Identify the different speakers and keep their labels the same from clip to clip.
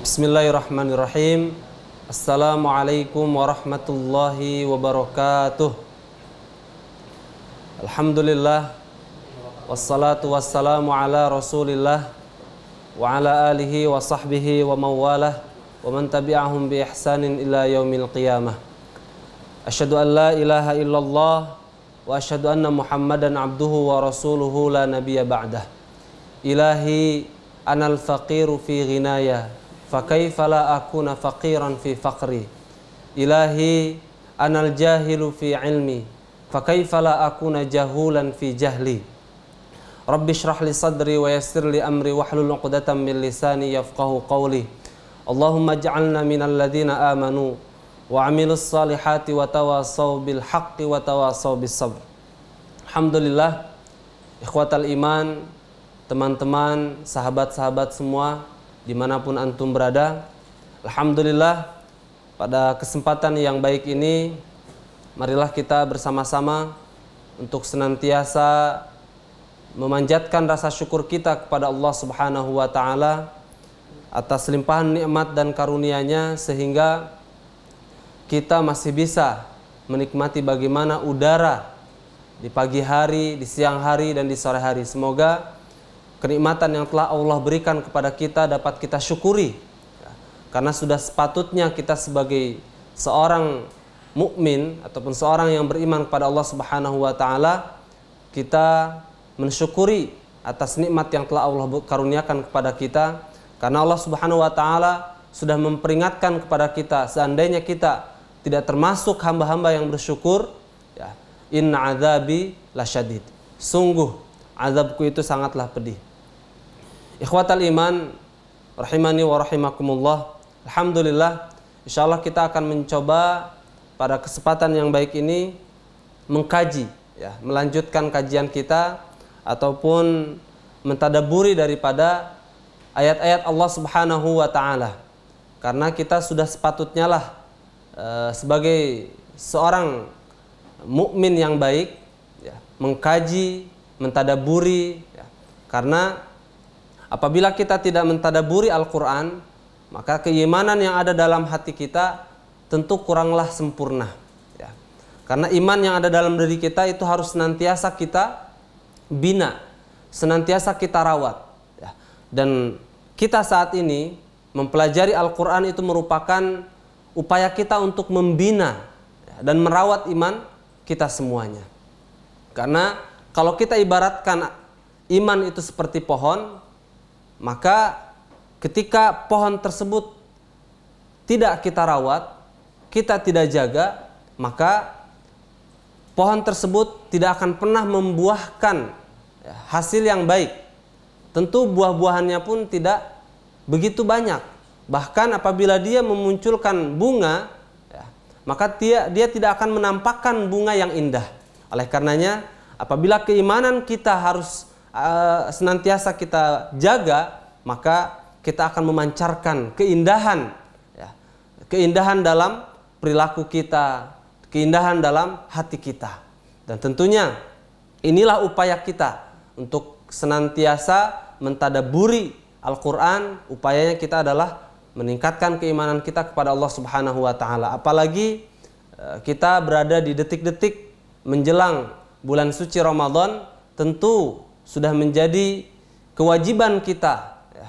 Speaker 1: Bismillahirrahmanirrahim. Assalamualaikum warahmatullahi wabarakatuh. Alhamdulillah. Wassalatu wassalamu ala rasulillah wa ala alihi wa sahbihi wa mawalah wa man tabi'ahum bi ihsanin ila yaumil qiyamah. Asyhadu an la ilaha illallah wa asyhadu anna Muhammadan abduhu wa rasuluhu la nabiyya ba'dah. Ilahi anal faqiru fi ghinaya fakaifa la akuna faqiran fi faqri. Ilahi anal jahilu fi ilmi fakaifa la akuna jahulan fi jahli. Rabbi shrah li sadri wa yassir li amri wahlul 'uqdatam min lisani yafqahu qawli. Allahumma ij'alna minal ladzina amanu wa 'amilus salihati wa tawasaw bil haqqi wa tawasaw bis sabr. Alhamdulillah, ikhwatal iman, teman-teman, sahabat-sahabat semua dimanapun antum berada, alhamdulillah pada kesempatan yang baik ini marilah kita bersama-sama untuk senantiasa memanjatkan rasa syukur kita kepada Allah Subhanahu wa taala atas limpahan nikmat dan karunia-Nya sehingga kita masih bisa menikmati bagaimana udara di pagi hari, di siang hari dan di sore hari. Semoga kenikmatan yang telah Allah berikan kepada kita dapat kita syukuri, karena sudah sepatutnya kita sebagai seorang mukmin ataupun seorang yang beriman kepada Allah Subhanahu wa taala, kita mensyukuri atas nikmat yang telah Allah karuniakan kepada kita, karena Allah Subhanahu wa taala sudah memperingatkan kepada kita seandainya kita tidak termasuk hamba-hamba yang bersyukur, ya, inna azabi lasyadid, sungguh azabku itu sangatlah pedih. Ikhwatal iman rahimani wa rahimakumullah. Alhamdulillah, insyaallah kita akan mencoba pada kesempatan yang baik ini mengkaji, ya, melanjutkan kajian kita ataupun mentadaburi daripada ayat-ayat Allah Subhanahu wa taala. Karena kita sudah sepatutnya lah sebagai seorang mukmin yang baik, ya, mengkaji, mentadaburi, ya. Karena apabila kita tidak mentadaburi Al-Quran, maka keimanan yang ada dalam hati kita tentu kuranglah sempurna, ya. Karena iman yang ada dalam diri kita itu harus senantiasa kita bina, senantiasa kita rawat, ya. Dan kita saat ini mempelajari Al-Quran itu merupakan upaya kita untuk membina, ya, dan merawat iman kita semuanya. Karena kalau kita ibaratkan iman itu seperti pohon, maka ketika pohon tersebut tidak kita rawat, kita tidak jaga, maka pohon tersebut tidak akan pernah membuahkan, ya, hasil yang baik. Tentu buah-buahannya pun tidak begitu banyak. Bahkan apabila dia memunculkan bunga, ya, maka dia tidak akan menampakkan bunga yang indah. Oleh karenanya, apabila keimanan kita harus senantiasa kita jaga, maka kita akan memancarkan keindahan, ya, keindahan dalam perilaku kita, keindahan dalam hati kita. Dan tentunya inilah upaya kita untuk senantiasa mentadaburi Al-Quran. Upayanya kita adalah meningkatkan keimanan kita kepada Allah Subhanahu wa taala. Apalagi kita berada di detik-detik menjelang bulan suci Ramadan, tentu sudah menjadi kewajiban kita, ya,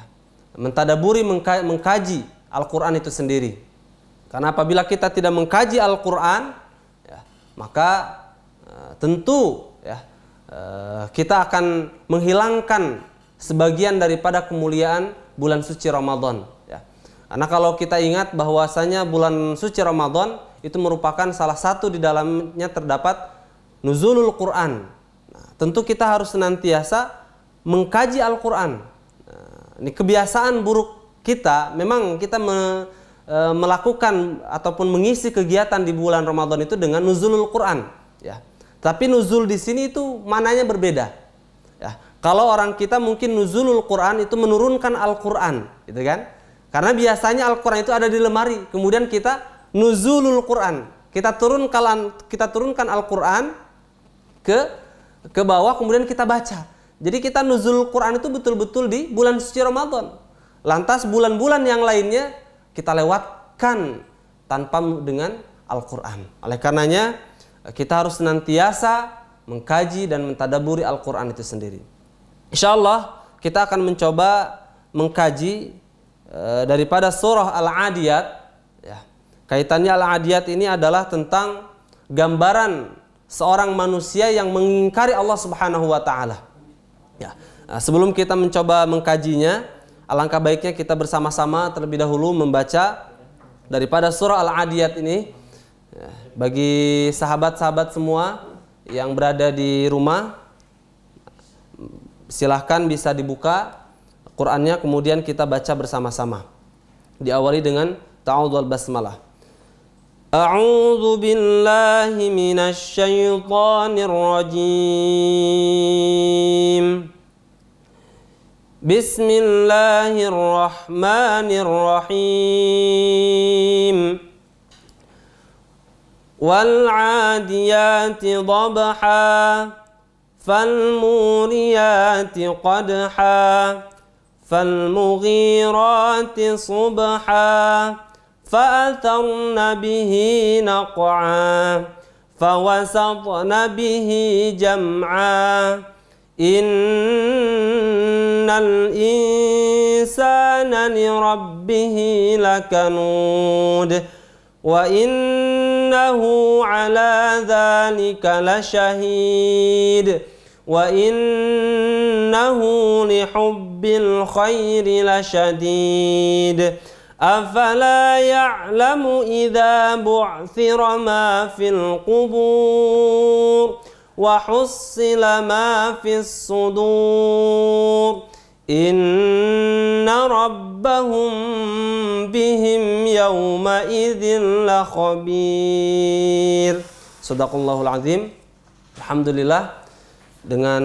Speaker 1: mentadaburi, mengkaji Al-Quran itu sendiri. Karena apabila kita tidak mengkaji Al-Quran, ya, maka tentu, ya, kita akan menghilangkan sebagian daripada kemuliaan bulan suci Ramadan, ya. Karena kalau kita ingat bahwasanya bulan suci Ramadan itu merupakan salah satu di dalamnya terdapat nuzulul Quran. Nah, tentu kita harus senantiasa mengkaji Al-Quran. Nah, ini kebiasaan buruk kita, memang kita melakukan ataupun mengisi kegiatan di bulan Ramadan itu dengan nuzulul Quran, ya. Tapi nuzul di sini itu mananya berbeda, ya. Kalau orang kita mungkin nuzulul Quran itu menurunkan Al-Quran, gitu kan? Karena biasanya Al-Quran itu ada di lemari, kemudian kita nuzulul Quran, kita turunkan Al-Quran ke bawah, kemudian kita baca. Jadi kita nuzul Quran itu betul-betul di bulan suci Ramadan. Lantas bulan-bulan yang lainnya kita lewatkan tanpa dengan Al-Quran. Oleh karenanya kita harus senantiasa mengkaji dan mentadaburi Al-Quran itu sendiri. Insya Allah kita akan mencoba mengkaji daripada surah Al-Adiyat. Ya. Kaitannya Al-Adiyat ini adalah tentang gambaran seorang manusia yang mengingkari Allah Subhanahu wa Ta'ala. Ya. Nah, sebelum kita mencoba mengkajinya, alangkah baiknya kita bersama-sama terlebih dahulu membaca daripada surah Al-Adiyat ini. Ya. Bagi sahabat-sahabat semua yang berada di rumah, silahkan bisa dibuka Qur'annya, kemudian kita baca bersama-sama. Diawali dengan ta'awudz wal basmalah. A'udzu billahi minasy syaithanir rajim. Bismillahirrahmanirrahim. Wal 'adiyati dhabha falmuriyati qadha falmughirati subha fa'atharna bihi naq'a fawasatna bihi jam'a innal insana lirabbihi lakanud wa innahu ala dhalika lasyahid wa innahu lihubbil khairi lasyadid afala ya'lamu idza bu'thira ma fil qubur wa hussila ma fis sudur inna rabbahum bihim yawma idzin la khabir. Shadaqallahul azim. Alhamdulillah, dengan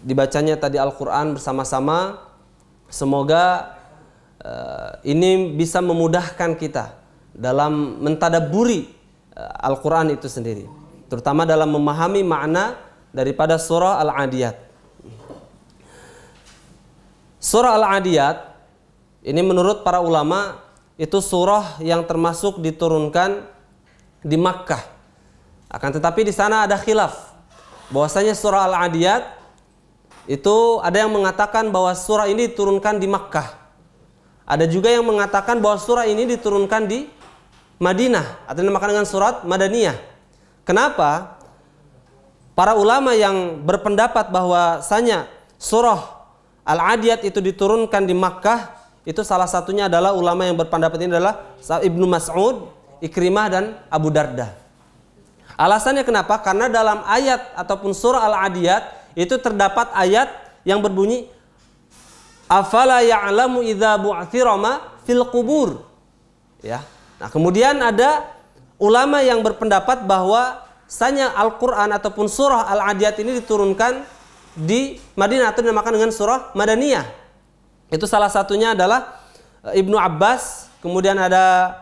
Speaker 1: dibacanya tadi Al-Quran bersama-sama, semoga ini bisa memudahkan kita dalam mentadabburi Al-Quran itu sendiri, terutama dalam memahami makna daripada surah Al-Adiyat. Surah Al-Adiyat ini menurut para ulama itu surah yang termasuk diturunkan di Makkah. Akan tetapi di sana ada khilaf bahwasanya surah Al-Adiyat itu ada yang mengatakan bahwa surah ini diturunkan di Makkah. Ada juga yang mengatakan bahwa surah ini diturunkan di Madinah atau dinamakan dengan surat Madaniyah. Kenapa? Para ulama yang berpendapat bahwasanya surah Al-Adiyat itu diturunkan di Makkah, itu salah satunya adalah ulama yang berpendapat ini adalah Ibnu Mas'ud, Ikrimah dan Abu Darda. Alasannya kenapa? Karena dalam ayat ataupun surah Al-Adiyat itu terdapat ayat yang berbunyi afala ya'lamu idza bu'thira ma fil qubur. Ya. Nah, kemudian ada ulama yang berpendapat bahwa sanya Al-Qur'an ataupun surah Al-Adiyat ini diturunkan di Madinah atau dinamakan dengan surah Madaniyah. Itu salah satunya adalah Ibnu Abbas, kemudian ada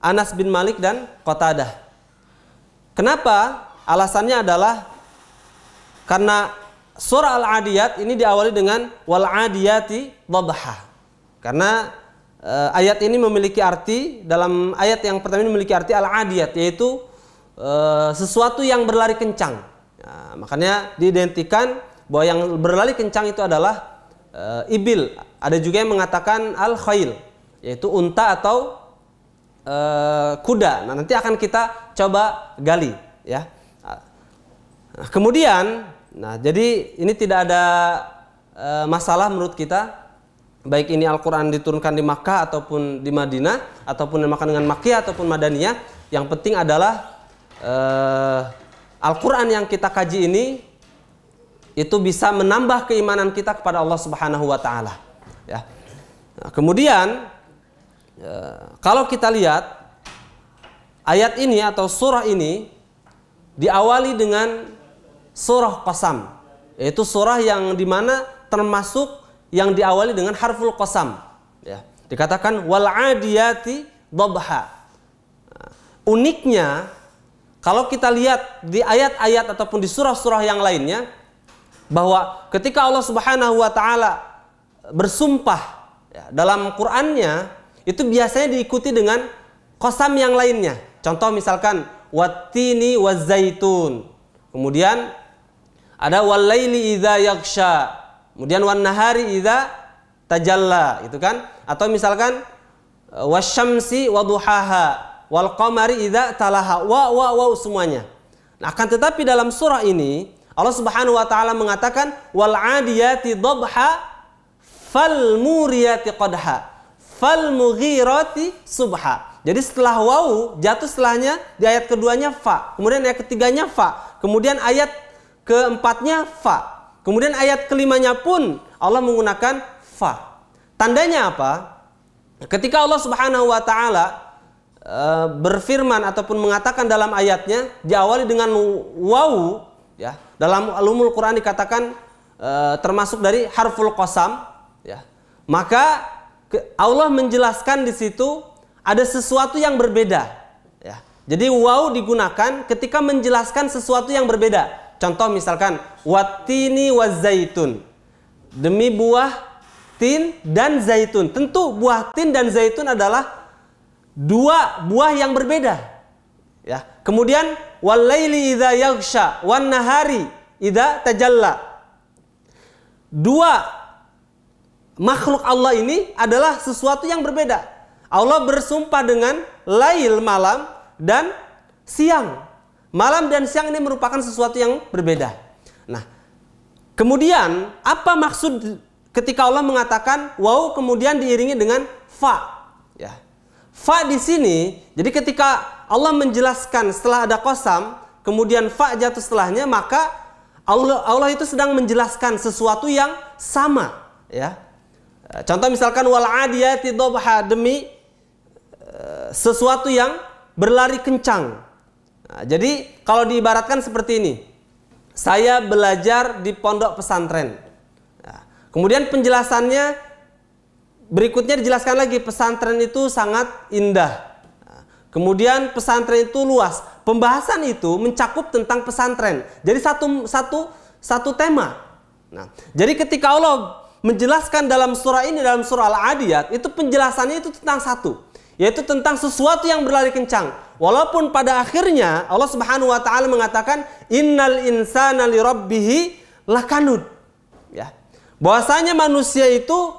Speaker 1: Anas bin Malik dan Qatadah. Kenapa? Alasannya adalah karena surah Al-Adiyat ini diawali dengan wal 'adiyati dhabha. Karena ayat ini memiliki arti, dalam ayat yang pertama ini memiliki arti Al-Adiyat, yaitu sesuatu yang berlari kencang. Nah, makanya diidentikan bahwa yang berlari kencang itu adalah ibil. Ada juga yang mengatakan al-khail, yaitu unta atau kuda. Nah, nanti akan kita coba gali, ya. Nah, kemudian, jadi ini tidak ada masalah menurut kita, baik ini Al-Quran diturunkan di Makkah ataupun di Madinah, ataupun dinamakan dengan Makkiyah ataupun Madaniyah. Yang penting adalah Al-Quran yang kita kaji ini itu bisa menambah keimanan kita kepada Allah Subhanahu wa Ta'ala. Ya. Nah, kemudian kalau kita lihat ayat ini atau surah ini diawali dengan surah Qasam, yaitu surah yang dimana termasuk yang diawali dengan harful Qasam. Ya. Dikatakan wal 'adiyati dhabha. Uniknya kalau kita lihat di ayat-ayat ataupun di surah-surah yang lainnya, bahwa ketika Allah Subhanahu wa Ta'ala bersumpah ya, dalam Qur'annya itu biasanya diikuti dengan qasam yang lainnya. Contoh misalkan wattini wazaitun. Kemudian ada walaili idza yaghsha. Kemudian wan nahari idza tajalla, itu kan? Atau misalkan wasyamsi waduhaha wal qamari idza talaha. Semuanya. Nah, akan tetapi dalam surah ini Allah Subhanahu wa taala mengatakan wal adiyati dhabha fal muriyati qadha fal mughirati subha. Jadi setelah waw jatuh setelahnya di ayat keduanya fa, kemudian ayat ketiganya fa, kemudian ayat keempatnya fa, kemudian ayat kelimanya pun Allah menggunakan fa. Tandanya apa? Ketika Allah Subhanahu wa taala berfirman ataupun mengatakan dalam ayatnya diawali dengan waw, ya. Dalam ulumul Quran dikatakan termasuk dari harful qasam, ya. Maka Allah menjelaskan di situ ada sesuatu yang berbeda, ya. Jadi waw digunakan ketika menjelaskan sesuatu yang berbeda. Contoh misalkan wattini wazaitun. Demi buah tin dan zaitun. Tentu buah tin dan zaitun adalah dua buah yang berbeda, ya. Kemudian walaili idza yaghsha wan nahari idza tajalla. Dua makhluk Allah ini adalah sesuatu yang berbeda. Allah bersumpah dengan lail malam dan siang. Malam dan siang ini merupakan sesuatu yang berbeda. Nah, kemudian apa maksud ketika Allah mengatakan waw kemudian diiringi dengan fa? Ya. Fa di sini, jadi ketika Allah menjelaskan setelah ada qasam, kemudian fa jatuh setelahnya, maka Allah itu sedang menjelaskan sesuatu yang sama, ya. Contoh misalkan wal adiyati dhabha, demi sesuatu yang berlari kencang. Nah, jadi kalau diibaratkan seperti ini. Saya belajar di pondok pesantren. Nah, kemudian penjelasannya berikutnya dijelaskan lagi, pesantren itu sangat indah. Nah, kemudian pesantren itu luas. Pembahasan itu mencakup tentang pesantren. Jadi satu tema. Nah, jadi ketika Allah menjelaskan dalam surah ini, dalam surah Al-Adiyat, itu penjelasannya itu tentang satu, yaitu tentang sesuatu yang berlari kencang. Walaupun pada akhirnya Allah Subhanahu wa taala mengatakan innal insana lirabbih lakanud, ya. Bahwasanya manusia itu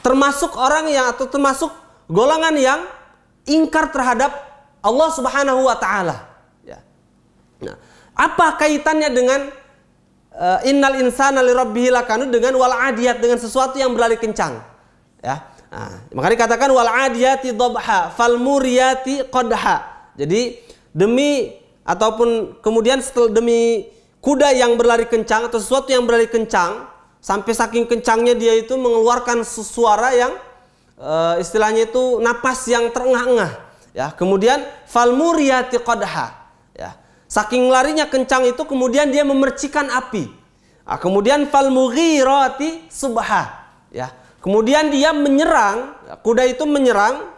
Speaker 1: termasuk orang yang atau termasuk golongan yang ingkar terhadap Allah Subhanahu wa taala, ya. Nah, apa kaitannya dengan innal insana lirabbih lakanud dengan wal adiyat, dengan sesuatu yang berlari kencang, ya. Nah, maka dikatakan wal adiyati dhabha fal muriyati qadha. Jadi demi ataupun kemudian demi kuda yang berlari kencang atau sesuatu yang berlari kencang, sampai saking kencangnya dia itu mengeluarkan suara yang istilahnya itu napas yang terengah-engah, ya. Kemudian fal muriyati qadha, ya. Saking larinya kencang itu kemudian dia memercikan api. Nah, kemudian fal mughirati subha, ya. Kemudian dia menyerang, kuda itu menyerang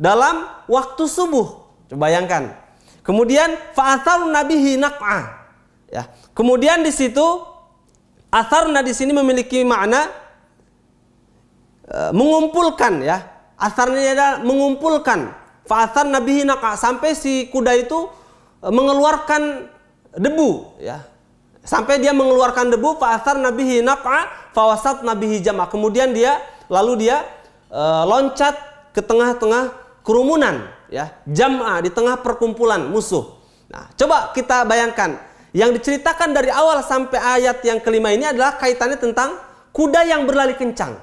Speaker 1: dalam waktu subuh. Coba bayangkan. Kemudian fa'atharna bihi naq'a, ya. Kemudian di situ atharna di sini memiliki makna mengumpulkan, ya. Atharnya adalah mengumpulkan. Fa'atharna bihi naq'a, sampai si kuda itu mengeluarkan debu, ya. Sampai dia mengeluarkan debu, fa'atharna bihi naq'a fawasatna bihi jam'a. Kemudian dia loncat ke tengah-tengah kerumunan, ya. Jam'a, di tengah perkumpulan musuh. Nah, coba kita bayangkan yang diceritakan dari awal sampai ayat yang kelima ini adalah kaitannya tentang kuda yang berlari kencang.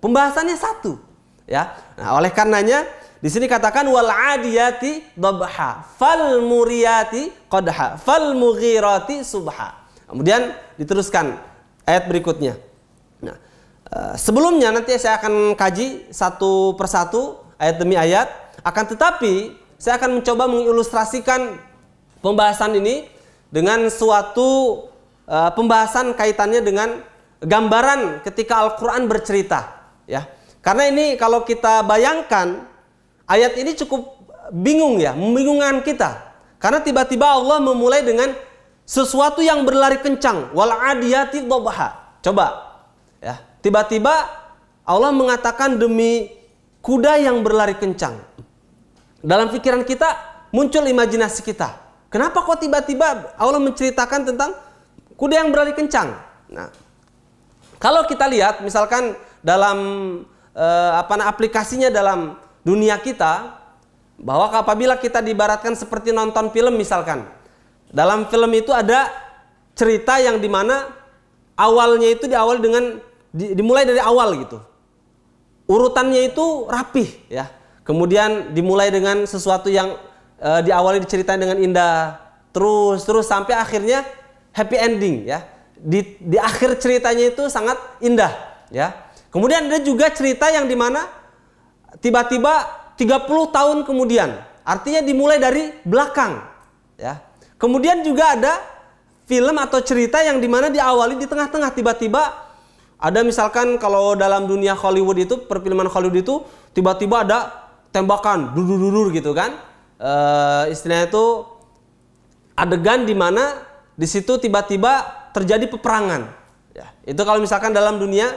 Speaker 1: Pembahasannya satu, ya. Nah, oleh karenanya di sini katakan wal adiyati dhabha fal muriyati qadha fal mughirati subha. Kemudian diteruskan ayat berikutnya. Nah, sebelumnya nanti saya akan kaji satu persatu ayat demi ayat. Akan tetapi saya akan mencoba mengilustrasikan pembahasan ini dengan suatu pembahasan kaitannya dengan gambaran ketika Al-Quran bercerita, ya. Karena ini kalau kita bayangkan ayat ini cukup bingung, ya, membingungkan kita. Karena tiba-tiba Allah memulai dengan sesuatu yang berlari kencang, wal adiyati dhabha. Coba, ya, tiba-tiba Allah mengatakan demi kuda yang berlari kencang. Dalam pikiran kita muncul imajinasi kita. Kenapa kok tiba-tiba Allah menceritakan tentang kuda yang berlari kencang? Nah, kalau kita lihat misalkan dalam aplikasinya dalam dunia kita, bahwa apabila kita diibaratkan seperti nonton film misalkan. Dalam film itu ada cerita yang dimana awalnya itu diawali dengan dimulai dari awal gitu. Urutannya itu rapih ya. Kemudian dimulai dengan sesuatu yang diawali diceritain dengan indah, terus sampai akhirnya happy ending ya. Di akhir ceritanya itu sangat indah ya. Kemudian ada juga cerita yang dimana tiba-tiba 30 tahun kemudian, artinya dimulai dari belakang ya. Kemudian juga ada film atau cerita yang dimana diawali di tengah-tengah, tiba-tiba ada misalkan kalau dalam dunia Hollywood itu, perfilman Hollywood itu tiba-tiba ada tembakan, dudur gitu kan. Istilahnya itu adegan di mana di situ tiba-tiba terjadi peperangan. Ya, itu kalau misalkan dalam dunia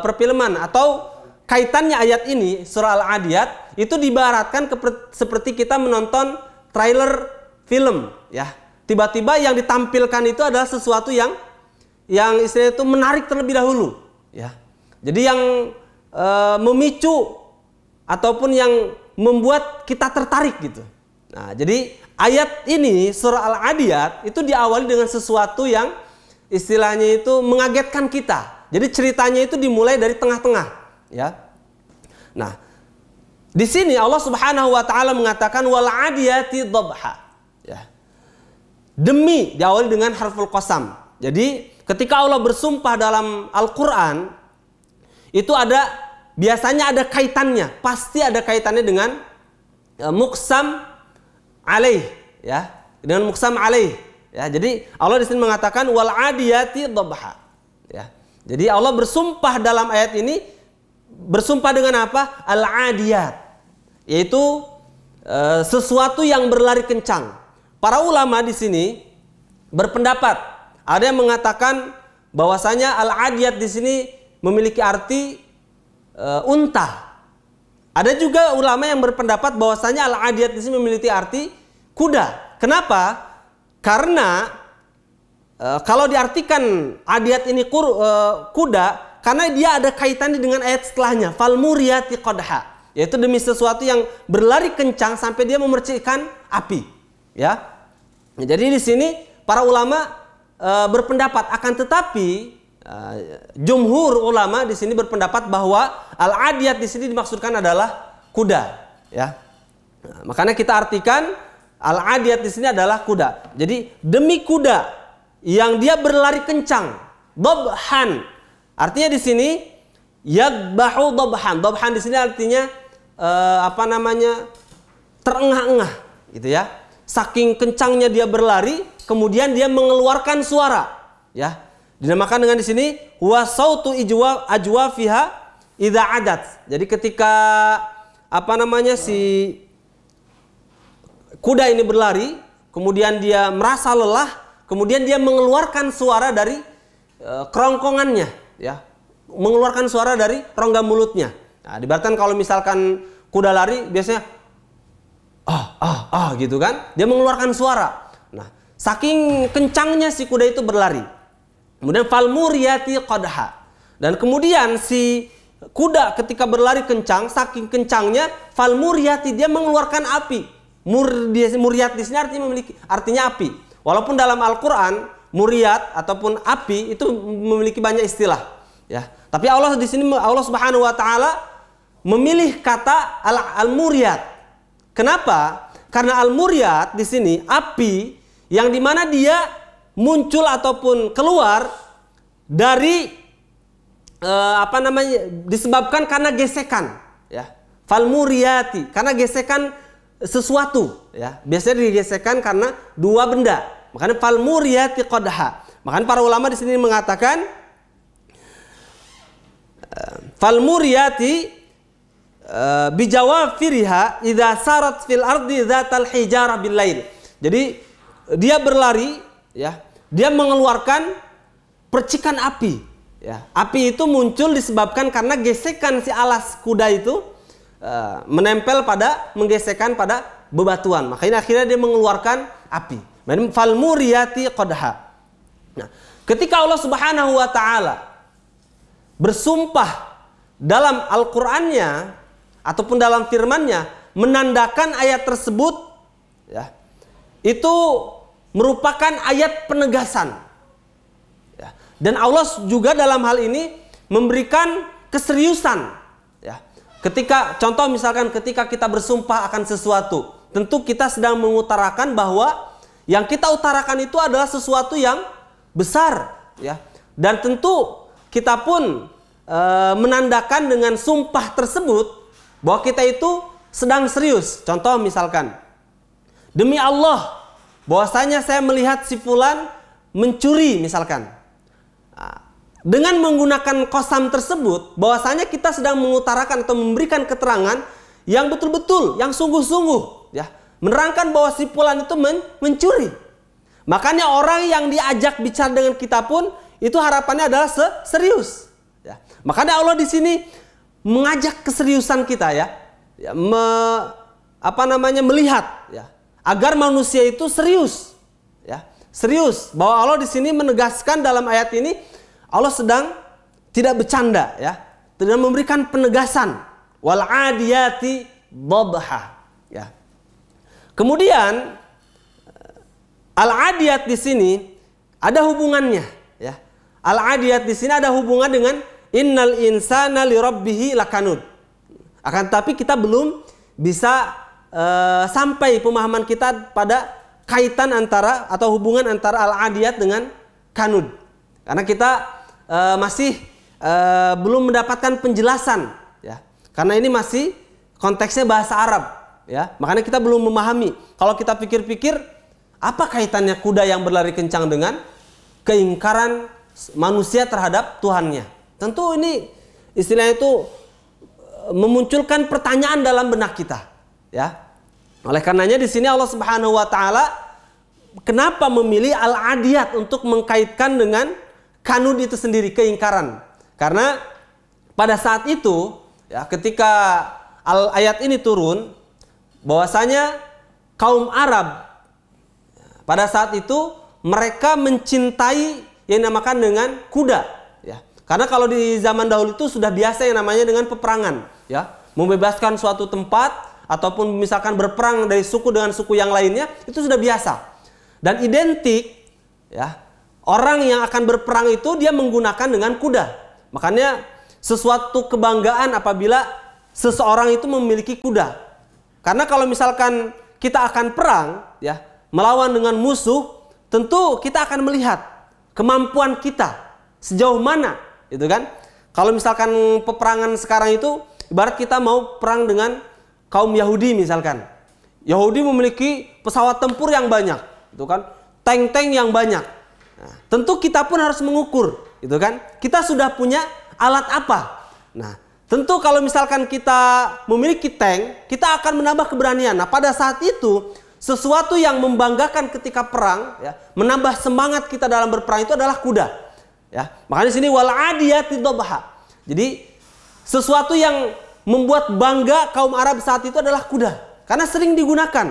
Speaker 1: perfilman, atau kaitannya ayat ini surah Al-Adiyat itu diibaratkan seperti kita menonton trailer film. Ya, tiba-tiba yang ditampilkan itu adalah sesuatu yang istilahnya itu menarik terlebih dahulu. Ya, jadi yang memicu ataupun yang membuat kita tertarik gitu. Nah, jadi ayat ini surah Al-Adiyat itu diawali dengan sesuatu yang istilahnya itu mengagetkan kita. Jadi ceritanya itu dimulai dari tengah-tengah, ya. Nah, di sini Allah Subhanahu wa taala mengatakan wal 'adiyati dhabha. Ya. Demi diawali dengan harful qasam. Jadi ketika Allah bersumpah dalam Al-Qur'an itu biasanya ada kaitannya, pasti ada kaitannya dengan muqsam alaih, ya, dengan muqsam alaih, ya. Jadi Allah di sini mengatakan wal 'adiyati dhabha, ya. Jadi Allah bersumpah dalam ayat ini, bersumpah dengan apa? Al-'adiyat, yaitu sesuatu yang berlari kencang. Para ulama di sini berpendapat, ada yang mengatakan bahwasanya al-'adiyat di sini memiliki arti unta. Ada juga ulama yang berpendapat bahwasanya al-'adiyat di sini memiliki arti kuda. Kenapa? Karena kalau diartikan adiyat ini kuda, karena dia ada kaitannya dengan ayat setelahnya, fal muriyati qadha, yaitu demi sesuatu yang berlari kencang sampai dia memercikkan api, ya. Jadi di sini para ulama berpendapat, akan tetapi jumhur ulama di sini berpendapat bahwa al-adiyat di sini dimaksudkan adalah kuda, ya. Nah, makanya kita artikan al-adiyat di sini adalah kuda. Jadi demi kuda yang dia berlari kencang, dhabhan. Artinya di sini yadbahu dhabhan. Dhabhan di sini artinya terengah-engah, gitu ya. Saking kencangnya dia berlari, kemudian dia mengeluarkan suara, ya. Dinamakan dengan di sini wa sautu ajwafiha idza adat. Jadi ketika si kuda ini berlari, kemudian dia merasa lelah, kemudian dia mengeluarkan suara dari kerongkongannya, ya, mengeluarkan suara dari rongga mulutnya. Nah, diibaratkan kalau misalkan kuda lari biasanya gitu kan, dia mengeluarkan suara. Nah, saking kencangnya si kuda itu berlari. Kemudian fal muriyati qadha. Dan kemudian si kuda ketika berlari kencang, saking kencangnya fal muriyati, dia mengeluarkan api. Muriyat di sini artinya api. Walaupun dalam Al-Qur'an muriyat ataupun api itu memiliki banyak istilah, ya. Tapi Allah di sini, Allah Subhanahu wa taala memilih kata al-muriyat. Kenapa? Karena al-muriyat di sini api yang dimana dia muncul ataupun keluar dari disebabkan karena gesekan, ya. Fal muriyati, karena gesekan sesuatu, ya. Biasanya digesekkan karena dua benda. Makanya fal muriyati qadha. Makanya para ulama di sini mengatakan fal muriyati bijawafiriha idza sarat fil ardi dzatal hijarah bil lail. Jadi dia berlari, ya. Dia mengeluarkan percikan api
Speaker 2: Ya, api itu muncul disebabkan karena gesekan si alas kuda itu menggesekkan pada bebatuan. Makanya akhirnya dia mengeluarkan api. Fal muriyati qadha. Nah, ketika Allah Subhanahu wa taala bersumpah dalam Al-Qur'annya ataupun dalam firman-Nya menandakan ayat tersebut, ya, itu merupakan ayat penegasan. Ya. Dan Allah juga dalam hal ini memberikan keseriusan. Ya. Ketika contoh misalkan ketika kita bersumpah akan sesuatu, tentu kita sedang mengutarakan bahwa yang kita utarakan itu adalah sesuatu yang besar. Ya. Dan tentu kita pun menandakan dengan sumpah tersebut bahwa kita itu sedang serius. Contoh misalkan, demi Allah bahwasanya saya melihat si fulan mencuri misalkan. Dengan menggunakan qasam tersebut, bahwasanya kita sedang mengutarakan atau memberikan keterangan yang betul-betul, yang sungguh-sungguh, ya, menerangkan bahwa si fulan itu mencuri. Makanya orang yang diajak bicara dengan kita pun itu harapannya adalah serius. Ya. Makanya Allah di sini mengajak keseriusan kita, ya, melihat, ya, agar manusia itu serius, ya, serius. Bahwa Allah di sini menegaskan dalam ayat ini Allah sedang tidak bercanda, ya, tidak memberikan penegasan. Wal adiyati dhabha, ya. Kemudian al adiyat di sini ada hubungannya, ya. Al adiyat di sini ada hubungan dengan innal insana li rabbih lakanud. Akan tetapi kita belum bisa sampai pemahaman kita pada kaitan antara atau hubungan antara al-adiyat dengan kanud. Karena kita masih belum mendapatkan penjelasan, ya. Karena ini masih konteksnya bahasa Arab, ya. Makanya kita belum memahami. Kalau kita pikir-pikir, apa kaitannya kuda yang berlari kencang dengan keingkaran manusia terhadap Tuhannya? Tentu ini istilahnya itu memunculkan pertanyaan dalam benak kita, ya. Oleh karenanya di sini Allah Subhanahu wa taala kenapa memilih al-adiyat untuk mengkaitkan dengan kanud itu sendiri, keingkaran? Karena pada saat itu, ya, ketika ayat ini turun, bahwasanya kaum Arab pada saat itu mereka mencintai yang dinamakan dengan kuda, ya. Karena kalau di zaman dahulu itu sudah biasa yang namanya dengan peperangan, ya, membebaskan suatu tempat ataupun misalkan berperang dari suku dengan suku yang lainnya, itu sudah biasa dan identik, ya. Orang yang akan berperang itu dia menggunakan dengan kuda. Makanya sesuatu kebanggaan apabila seseorang itu memiliki kuda. Karena kalau misalkan kita akan perang, ya, melawan dengan musuh, tentu kita akan melihat kemampuan kita sejauh mana, gitu kan? Kalau misalkan peperangan sekarang itu ibarat kita mau perang dengan kaum Yahudi misalkan. Yahudi memiliki pesawat tempur yang banyak, gitu kan? Tank-tank yang banyak. Nah, tentu kita pun harus mengukur, gitu kan? Kita sudah punya alat apa? Nah, tentu kalau misalkan kita memiliki tank, kita akan menambah keberanian. Nah, pada saat itu sesuatu yang membanggakan ketika perang, ya, menambah semangat kita dalam berperang itu adalah kuda, ya. Makanya di sini wal adiyati dhabha. Jadi sesuatu yang membuat bangga kaum Arab saat itu adalah kuda, karena sering digunakan.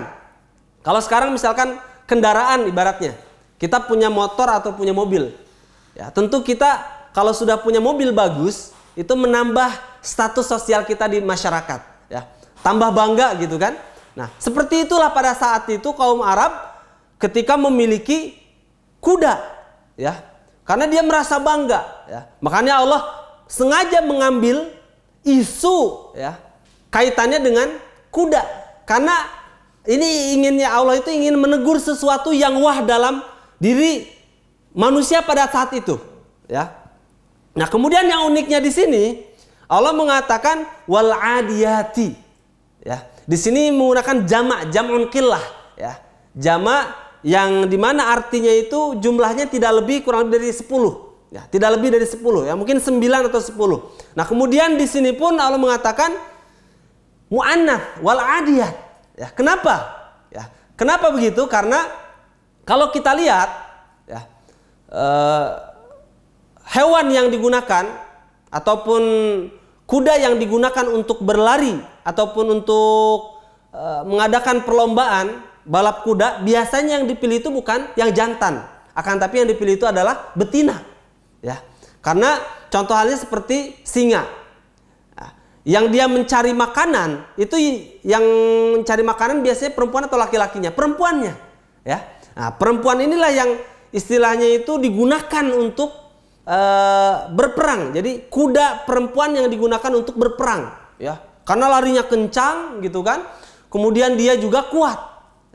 Speaker 2: Kalau sekarang misalkan kendaraan ibaratnya, kita punya motor atau punya mobil, ya, tentu kita kalau sudah punya mobil bagus, itu menambah status sosial kita di masyarakat, ya. Tambah bangga, gitu kan? Nah, seperti itulah pada saat itu kaum Arab ketika memiliki kuda, ya, karena dia merasa bangga, ya. Makanya Allah sengaja mengambil isu, ya, kaitannya dengan kuda, karena ini inginnya Allah itu ingin menegur sesuatu yang wah dalam diri manusia pada saat itu, ya. Nah, kemudian yang uniknya di sini Allah mengatakan wal adiyati, ya. Di sini menggunakan jam'un qillah, ya. Jama' yang dimana artinya itu jumlahnya tidak lebih kurang dari 10, ya, tidak lebih dari 10, ya, mungkin 9 atau 10. Nah, kemudian di sini pun Allah mengatakan mu'annats wal adiyat, ya. Kenapa? Ya, kenapa begitu? Karena kalau kita lihat, ya, hewan yang digunakan ataupun kuda yang digunakan untuk berlari ataupun untuk mengadakan perlombaan balap kuda, biasanya yang dipilih itu bukan yang jantan, akan tapi yang dipilih itu adalah betina, ya. Karena contoh halnya seperti singa. Nah, yang dia mencari makanan itu, yang mencari makanan biasanya perempuan atau laki-lakinya? Perempuannya, ya. Nah, perempuan inilah yang istilahnya itu digunakan untuk berperang. Jadi kuda perempuan yang digunakan untuk berperang, ya. Karena larinya kencang gitu kan. Kemudian dia juga kuat,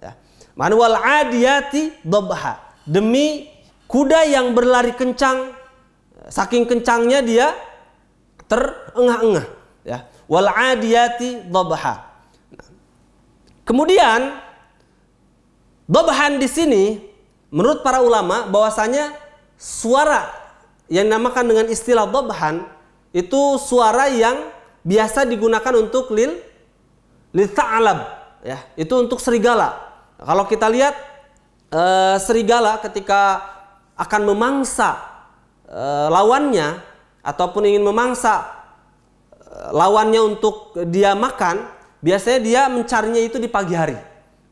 Speaker 2: ya. Wal adiyati dhabha. Demi kuda yang berlari kencang, saking kencangnya dia terengah-engah, ya. Wal adiyati dhabha. Kemudian dhabhan di sini menurut para ulama bahwasanya suara yang dinamakan dengan istilah dhabhan itu suara yang biasa digunakan untuk lil tha'lab, ya. Itu untuk serigala. Kalau kita lihat serigala ketika akan memangsa lawannya ataupun ingin memangsa lawannya untuk dia makan, biasanya dia mencarinya itu di pagi hari,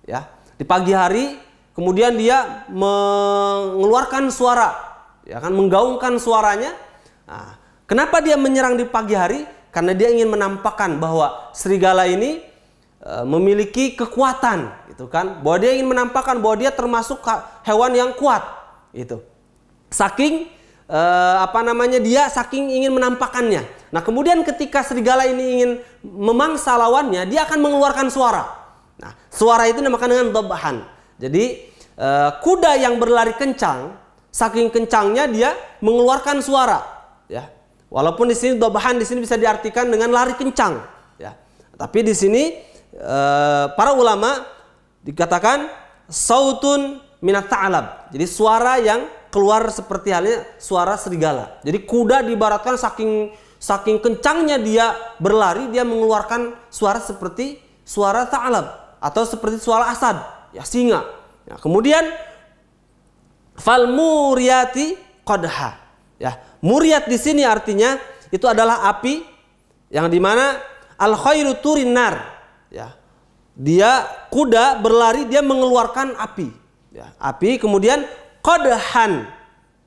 Speaker 2: ya. Di pagi hari kemudian dia mengeluarkan suara, ya kan, menggaungkan suaranya. Nah, kenapa dia menyerang di pagi hari? Karena dia ingin menampakkan bahwa serigala ini memiliki kekuatan, gitu kan, bahwa dia ingin menampakkan bahwa dia termasuk hewan yang kuat, itu. Saking dia saking ingin menampakkannya. Nah, kemudian ketika serigala ini ingin memangsa lawannya, dia akan mengeluarkan suara. Nah, suara itu dinamakan dengan dhabhan. Jadi kuda yang berlari kencang, saking kencangnya dia mengeluarkan suara, ya. Walaupun di sini dhabhan di sini bisa diartikan dengan lari kencang, ya. Tapi di sini para ulama dikatakan sautun minat ta'lab. Jadi suara yang keluar seperti halnya suara serigala. Jadi kuda diibaratkan saking kencangnya dia berlari, dia mengeluarkan suara seperti suara ta'lab atau seperti suara asad, ya, singa. Ya, kemudian fal muriyati qadha. Ya, muriyat di sini artinya itu adalah api, yang dimana al khairu turin nar. Ya, dia kuda berlari, dia mengeluarkan api, ya, api. Kemudian qadhan,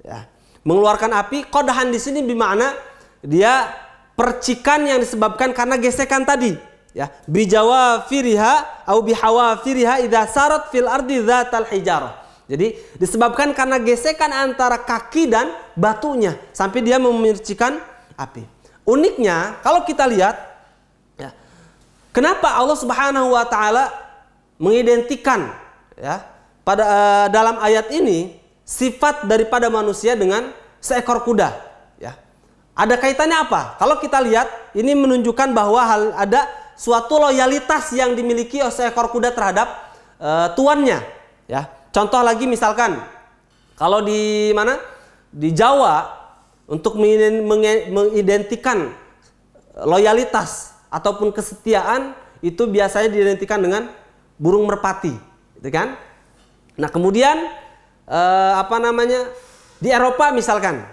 Speaker 2: ya, mengeluarkan api. Qadhan di sini bermakna dia percikan yang disebabkan karena gesekan tadi, ya. Bijawafiriha au bihawafiriha idza sarat fil ardi dzatal hijarah. Jadi disebabkan karena gesekan antara kaki dan batunya sampai dia memercikan api. Uniknya kalau kita lihat, ya, kenapa Allah Subhanahu wa taala mengidentikan, ya, pada dalam ayat ini sifat daripada manusia dengan seekor kuda, ya. Ada kaitannya apa? Kalau kita lihat, ini menunjukkan bahwa ada suatu loyalitas yang dimiliki oleh seekor kuda terhadap tuannya, ya. Contoh lagi misalkan kalau di mana? Di Jawa, untuk mengidentikan loyalitas ataupun kesetiaan itu biasanya diidentikan dengan burung merpati, gitu kan? Nah, kemudian di Eropa misalkan,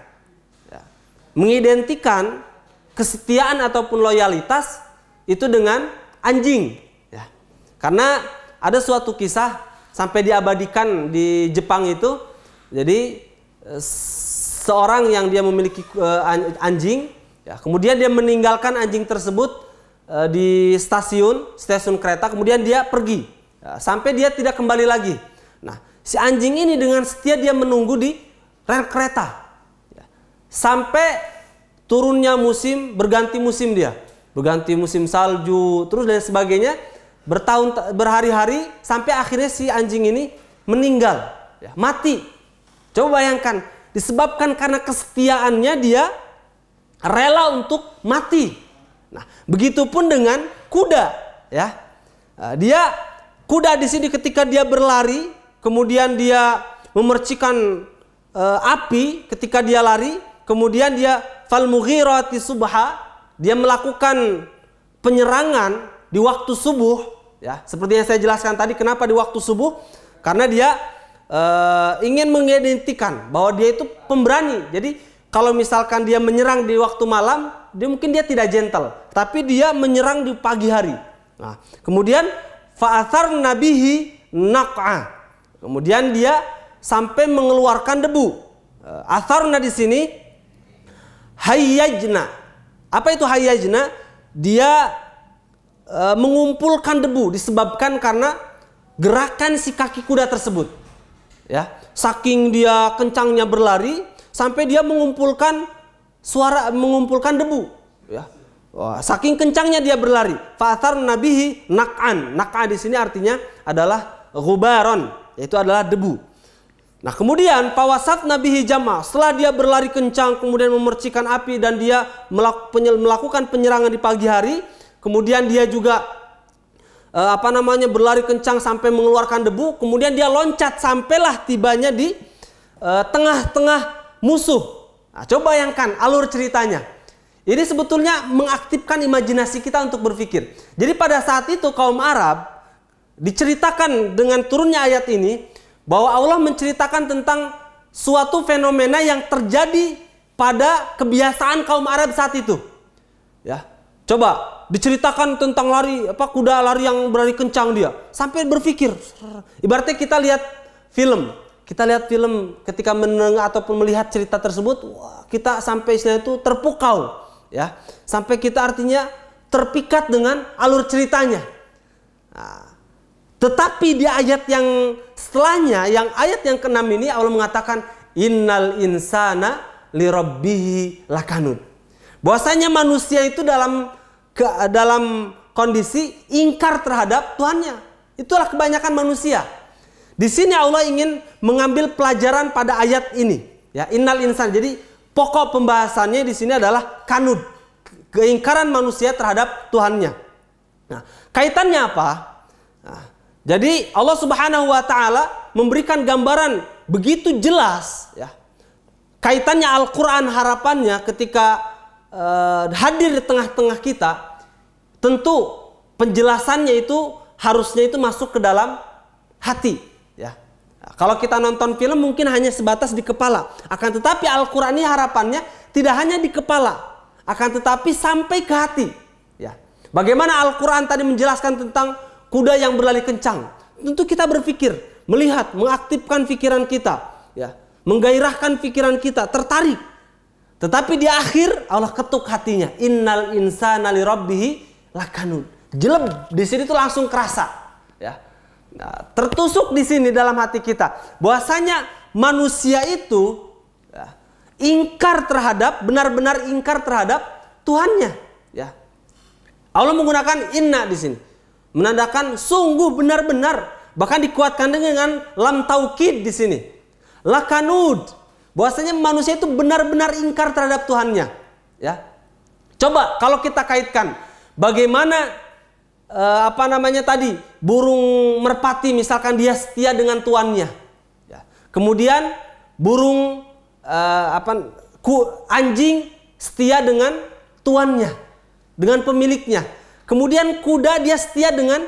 Speaker 2: ya, mengidentikan kesetiaan ataupun loyalitas itu dengan anjing, ya. Karena ada suatu kisah sampai diabadikan di Jepang itu. Jadi seorang yang dia memiliki anjing, ya, kemudian dia meninggalkan anjing tersebut di stasiun kereta, kemudian dia pergi, ya, sampai dia tidak kembali lagi. Nah, si anjing ini dengan setia dia menunggu di rel kereta, ya, sampai turunnya musim, berganti musim dia, berganti musim salju, terus dan sebagainya, berhari-hari sampai akhirnya si anjing ini meninggal, ya, mati. Coba bayangkan, disebabkan karena kesetiaannya dia rela untuk mati. Nah, begitupun dengan kuda, ya. Dia kuda di sini ketika dia berlari, kemudian dia memercikan api ketika dia lari, kemudian dia fal mughirati subha, dia melakukan penyerangan di waktu subuh, ya. Seperti yang saya jelaskan tadi, kenapa di waktu subuh? Karena dia ingin mengidentikan bahwa dia itu pemberani. Jadi kalau misalkan dia menyerang di waktu malam, mungkin dia tidak gentle, tapi dia menyerang di pagi hari. Nah, kemudian fa'atharna bihi naq'a. Kemudian dia sampai mengeluarkan debu. Atharna di sini hayyajna. Apa itu hayyajna? Dia mengumpulkan debu disebabkan karena gerakan si kaki kuda tersebut. Ya, saking dia kencangnya berlari sampai dia mengumpulkan debu. Ya. Wah, saking kencangnya dia berlari. Fa'atharna bihi naq'an. Naq'a di sini artinya adalah ghubaron, yaitu adalah debu. Nah, kemudian fawasatna bihi jama'. Setelah dia berlari kencang kemudian memercikan api dan dia melakukan penyerangan di pagi hari, kemudian dia juga berlari kencang sampai mengeluarkan debu, kemudian dia loncat sampailah tibanya di tengah-tengah musuh. Nah, coba bayangkan alur ceritanya. Ini sebetulnya mengaktifkan imajinasi kita untuk berpikir. Jadi pada saat itu kaum Arab diceritakan dengan turunnya ayat ini bahwa Allah menceritakan tentang suatu fenomena yang terjadi pada kebiasaan kaum Arab saat itu. Ya, coba diceritakan tentang kuda lari yang berlari kencang dia. Sampai berpikir, ibaratnya kita lihat film. Kita lihat film ketika mendengar ataupun melihat cerita tersebut, wah, kita sampai istilahnya itu terpukau, ya. Sampai kita artinya terpikat dengan alur ceritanya. Nah, tetapi di ayat yang setelahnya, yang ayat yang ke-6 ini Allah mengatakan innal insana lirabbihi lakanud. Bahwasanya manusia itu dalam kondisi ingkar terhadap Tuhannya. Itulah kebanyakan manusia. Di sini Allah ingin mengambil pelajaran pada ayat ini, ya, innal insan. Jadi pokok pembahasannya di sini adalah kanud, keingkaran manusia terhadap Tuhannya. Nah, kaitannya apa? Nah, jadi Allah Subhanahu wa taala memberikan gambaran begitu jelas, ya. Kaitannya Al-Qur'an, harapannya ketika hadir di tengah-tengah kita, tentu penjelasannya itu harusnya itu masuk ke dalam hati. Ya, kalau kita nonton film mungkin hanya sebatas di kepala. Akan tetapi Al-Quran ini harapannya tidak hanya di kepala, akan tetapi sampai ke hati. Ya, bagaimana Al-Quran tadi menjelaskan tentang kuda yang berlari kencang. Tentu kita berpikir, melihat, mengaktifkan pikiran kita, ya, menggairahkan pikiran kita, tertarik. Tetapi di akhir Allah ketuk hatinya. Innal insana lirabbihi lakanud. Jeleb, di sini tuh langsung kerasa, ya. Nah, tertusuk di sini dalam hati kita bahwasanya manusia itu, ya, benar-benar ingkar terhadap Tuhannya, ya. Allah menggunakan inna di sini menandakan sungguh benar-benar, bahkan dikuatkan dengan lam taukid di sini. Lakanud, bahwasanya manusia itu benar-benar ingkar terhadap Tuhannya, ya. Coba kalau kita kaitkan bagaimana tadi burung merpati misalkan dia setia dengan tuannya, ya. Kemudian burung anjing setia dengan tuannya, dengan pemiliknya. Kemudian kuda dia setia dengan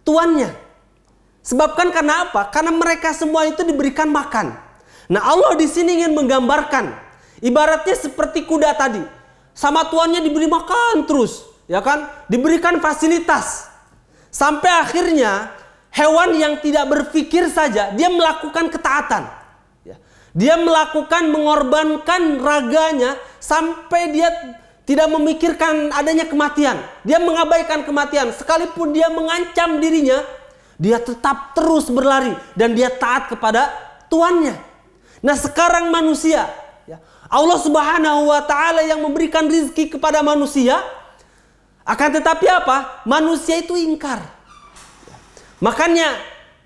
Speaker 2: tuannya. Sebabkan karena apa? Karena mereka semua itu diberikan makan. Nah, Allah di sini ingin menggambarkan ibaratnya seperti kuda tadi, sama tuannya diberi makan terus, ya kan? Diberikan fasilitas. Sampai akhirnya hewan yang tidak berpikir saja dia melakukan ketaatan. Ya. Dia mengorbankan raganya sampai dia tidak memikirkan adanya kematian. Dia mengabaikan kematian. Sekalipun dia mengancam dirinya, dia tetap terus berlari dan dia taat kepada tuannya. Nah, sekarang manusia, ya, Allah Subhanahu wa taala yang memberikan rizki kepada manusia. Akan tetapi apa? Manusia itu ingkar. Makanya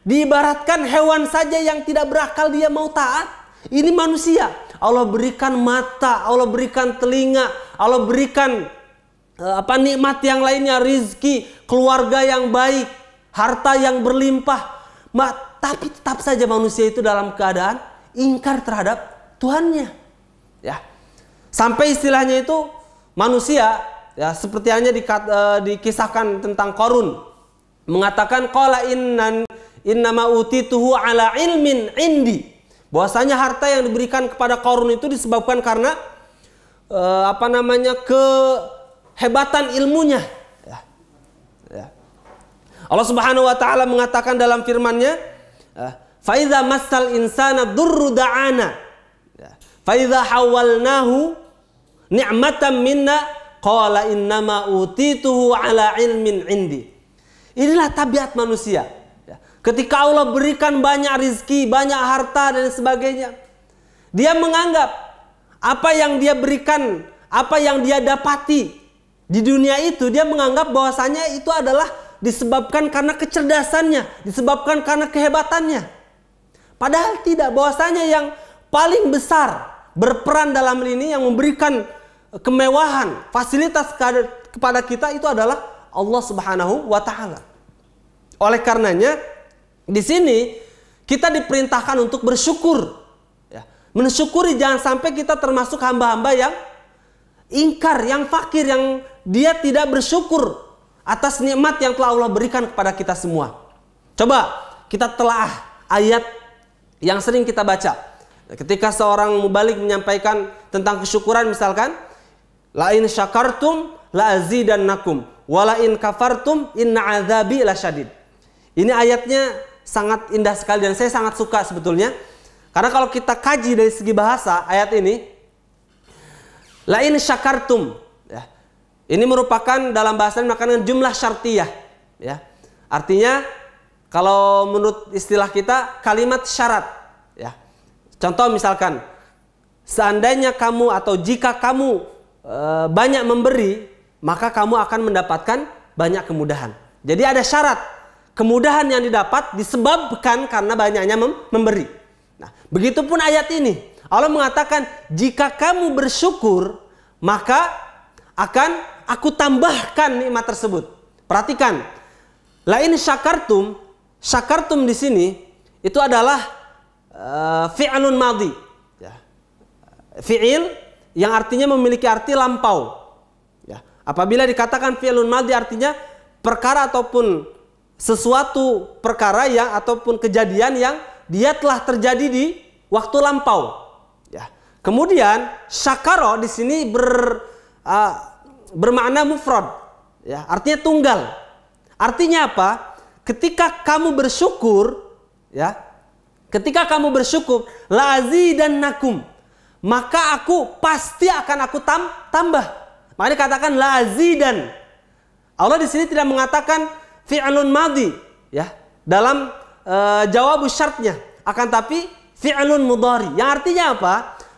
Speaker 2: diibaratkan hewan saja yang tidak berakal dia mau taat. Ini manusia. Allah berikan mata, Allah berikan telinga, Allah berikan nikmat yang lainnya, rizki, keluarga yang baik, harta yang berlimpah. Tapi tetap saja manusia itu dalam keadaan ingkar terhadap Tuhannya. Ya. Sampai istilahnya itu manusia, ya, seperti hanya dikisahkan tentang Qarun, mengatakan qala innama utituhu ala ilmin indi, bahwasanya harta yang diberikan kepada Qarun itu disebabkan karena kehebatan ilmunya. Allah Subhanahu wa taala mengatakan dalam firman-Nya, fa idza massal insana durru da'ana fa idza hawalnahu ni'matan minna qala innama utituhu ala ilmin indi. Inilah tabiat manusia. Ketika Allah berikan banyak rizki, banyak harta dan sebagainya, dia menganggap apa yang dia berikan, apa yang dia dapati di dunia itu, dia menganggap bahwasanya itu adalah disebabkan karena kecerdasannya, disebabkan karena kehebatannya. Padahal tidak, bahwasanya yang paling besar berperan dalam ini, yang memberikan kemewahan, fasilitas kepada kita itu adalah Allah Subhanahu wa taala. Oleh karenanya di sini kita diperintahkan untuk bersyukur. Ya. Mensyukuri, jangan sampai kita termasuk hamba-hamba yang ingkar, yang fakir, yang dia tidak bersyukur atas nikmat yang telah Allah berikan kepada kita semua. Coba kita telaah ayat yang sering kita baca. Ketika seorang mubalik menyampaikan tentang kesyukuran, misalkan, la in syakartum la azidannakum wa la in kafartum inna azabi lasyadid. Ini ayatnya sangat indah sekali dan saya sangat suka sebetulnya. Karena kalau kita kaji dari segi bahasa ayat ini, la in syakartum, ya, ini merupakan dalam bahasa menggunakan jumlah syartiyah, ya. Artinya kalau menurut istilah kita kalimat syarat, ya. Contoh misalkan, seandainya kamu atau jika kamu banyak memberi, maka kamu akan mendapatkan banyak kemudahan. Jadi ada syarat. Kemudahan yang didapat disebabkan karena banyaknya memberi. Nah, begitupun ayat ini. Allah mengatakan, jika kamu bersyukur, maka akan aku tambahkan nikmat tersebut. Perhatikan, la in syakartum, syakartum di sini itu adalah fi'lun madhi. Ya. Fi'il yang artinya memiliki arti lampau. Ya. Apabila dikatakan fi'lun madhi artinya perkara ataupun sesuatu perkara yang ataupun kejadian yang dia telah terjadi di waktu lampau. Ya. Kemudian syakaro di sini bermakna mufrad, ya, artinya tunggal. Artinya apa? Ketika kamu bersyukur, ya, ketika kamu bersyukur, la azidannakum, maka aku pasti akan aku tambah. Makanya katakan la azidan. Allah di sini tidak mengatakan fi'lun madhi, ya, dalam jawab syaratnya, akan tapi fi'lun mudhari, yang artinya apa?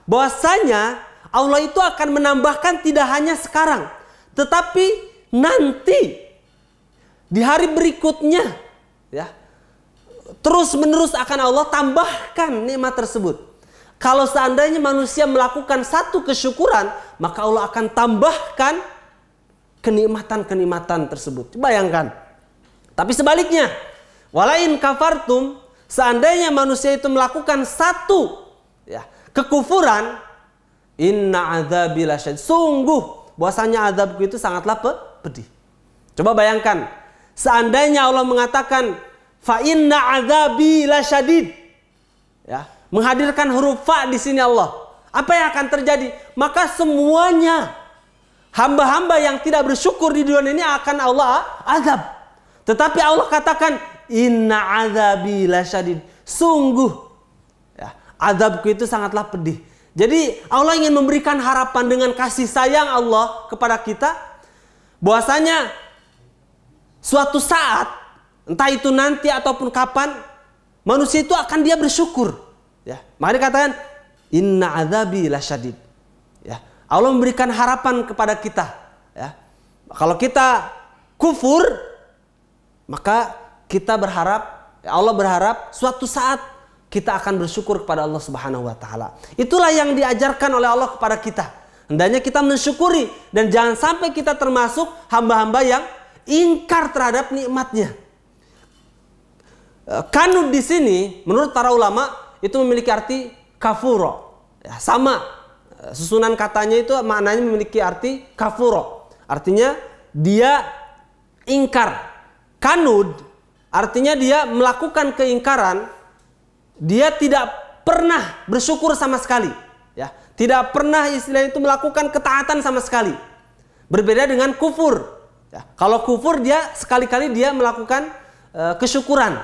Speaker 2: Bahwasanya Allah itu akan menambahkan tidak hanya sekarang, tetapi nanti di hari berikutnya, ya, terus menerus akan Allah tambahkan nikmat tersebut. Kalau seandainya manusia melakukan satu kesyukuran, maka Allah akan tambahkan kenikmatan-kenikmatan tersebut. Bayangkan. Tapi sebaliknya, walain kafartum, seandainya manusia itu melakukan satu, ya, kekufuran, inna adzabi lasyadid, sungguh bahwasanya azabku itu sangatlah pedih. Coba bayangkan, seandainya Allah mengatakan fa inna adzabi lasyadid, ya, menghadirkan huruf fa di sini Allah, apa yang akan terjadi? Maka semuanya hamba-hamba yang tidak bersyukur di dunia ini akan Allah azab. Tetapi Allah katakan inna azabi lasyadid, sungguh, ya, azabku itu sangatlah pedih. Jadi Allah ingin memberikan harapan dengan kasih sayang Allah kepada kita, bahwasanya suatu saat, entah itu nanti ataupun kapan, manusia itu akan dia bersyukur, ya. Makanya katakan inna azabi lasyadid, ya. Allah memberikan harapan kepada kita, ya. Kalau kita kufur, maka kita berharap, Allah berharap suatu saat kita akan bersyukur kepada Allah Subhanahu wa taala. Itulah yang diajarkan oleh Allah kepada kita. Hendaknya kita mensyukuri dan jangan sampai kita termasuk hamba-hamba yang ingkar terhadap nikmatnya. Kanud di sini menurut para ulama itu memiliki arti kafuro. Ya, sama. Susunan katanya itu maknanya memiliki arti kafuro. Artinya dia ingkar. Kanud artinya dia melakukan keingkaran, dia tidak pernah bersyukur sama sekali, ya. Tidak pernah istilahnya itu melakukan ketaatan sama sekali. Berbeda dengan kufur. Ya, kalau kufur dia sekali-kali dia melakukan kesyukuran.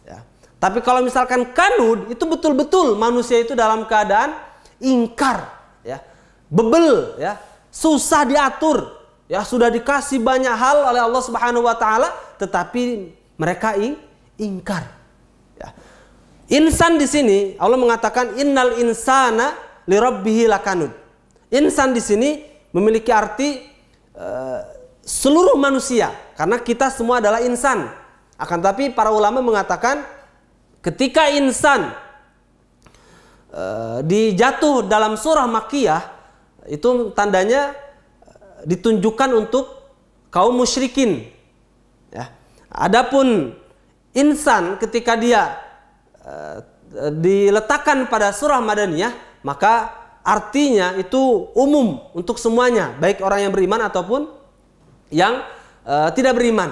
Speaker 2: Ya. Tapi kalau misalkan kanud, itu betul-betul manusia itu dalam keadaan ingkar, ya, bebel, ya, susah diatur, ya, sudah dikasih banyak hal oleh Allah Subhanahu Wa Taala, tetapi mereka ingkar. Ya. Insan di sini Allah mengatakan innal insana lirabbihi lakanud. Insan di sini memiliki arti seluruh manusia, karena kita semua adalah insan. Akan tapi para ulama mengatakan ketika insan dijatuh dalam surah Makkiyah, itu tandanya ditunjukkan untuk kaum musyrikin. Ya. Adapun insan ketika dia diletakkan pada surah Madaniyah, maka artinya itu umum untuk semuanya, baik orang yang beriman ataupun yang tidak beriman.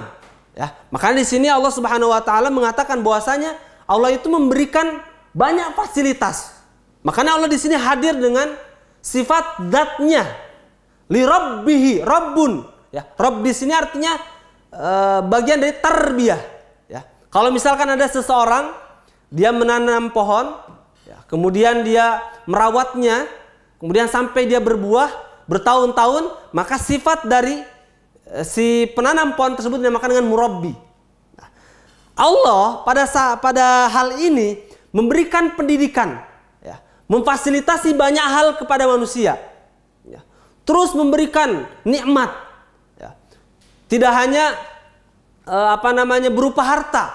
Speaker 2: Ya, makanya di sini Allah Subhanahu Wa Taala mengatakan bahwasanya Allah itu memberikan banyak fasilitas. Makanya Allah di sini hadir dengan sifat zatnya, li rabbihi, rabbun. Ya, Rabb di sini artinya bagian dari tarbiyah. Ya, kalau misalkan ada seseorang dia menanam pohon, ya, kemudian dia merawatnya, kemudian sampai dia berbuah bertahun-tahun, maka sifat dari si penanam pohon tersebut dinamakan dengan murabbi. Nah, Allah pada hal ini memberikan pendidikan, ya, memfasilitasi banyak hal kepada manusia, ya, terus memberikan nikmat, ya, tidak hanya berupa harta,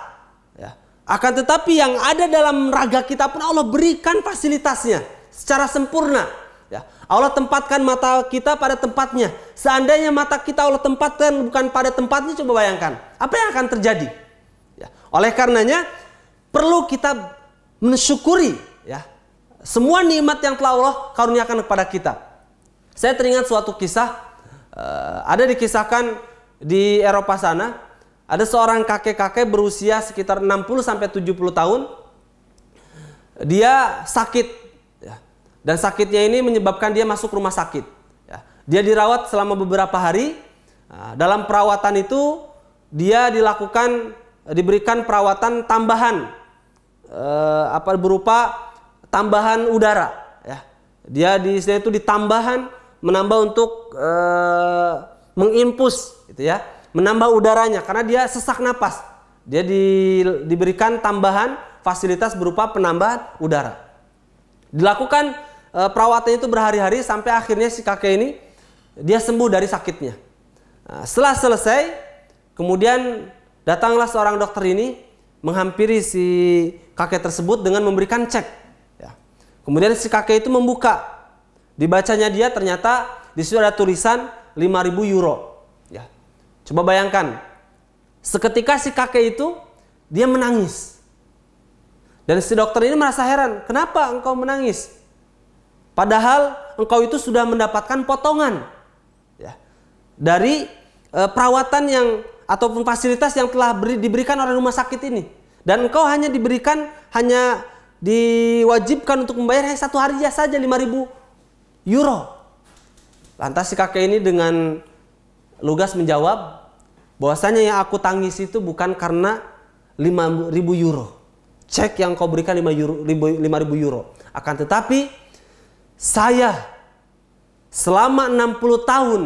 Speaker 2: ya, akan tetapi yang ada dalam raga kita pun Allah berikan fasilitasnya secara sempurna. Ya, Allah tempatkan mata kita pada tempatnya. Seandainya mata kita Allah tempatkan bukan pada tempatnya, coba bayangkan apa yang akan terjadi. Ya, oleh karenanya perlu kita mensyukuri, ya, semua nikmat yang telah Allah karuniakan kepada kita. Saya teringat suatu kisah, ada dikisahkan di Eropa sana, ada seorang kakek-kakek berusia sekitar 60-70 tahun. Dia sakit, ya, dan sakitnya ini menyebabkan dia masuk rumah sakit. Ya, dia dirawat selama beberapa hari. Nah, dalam perawatan itu dia diberikan perawatan tambahan, berupa tambahan udara. Ya, dia di sini itu menambah untuk mengimpus, gitu ya, menambah udaranya karena dia sesak napas. Dia diberikan tambahan fasilitas berupa penambahan udara. Dilakukan perawatan itu berhari-hari sampai akhirnya si kakek ini dia sembuh dari sakitnya. Nah, setelah selesai, kemudian datanglah seorang dokter ini menghampiri si kakek tersebut dengan memberikan cek. Ya. Kemudian si kakek itu membuka, dibacanya dia ternyata di situ ada tulisan 5.000 euro. Ya. Coba bayangkan, seketika si kakek itu dia menangis. Dan si dokter ini merasa heran, kenapa engkau menangis? Padahal engkau itu sudah mendapatkan potongan, ya, dari perawatan ataupun fasilitas yang telah diberikan oleh rumah sakit ini. Dan engkau hanya diwajibkan untuk membayar hanya 1 hari saja 5.000 euro. Lantas si kakek ini dengan lugas menjawab bahwasanya yang aku tangis itu bukan karena 5.000 euro. Cek yang kau berikan 5.000 euro. Akan tetapi saya selama 60 tahun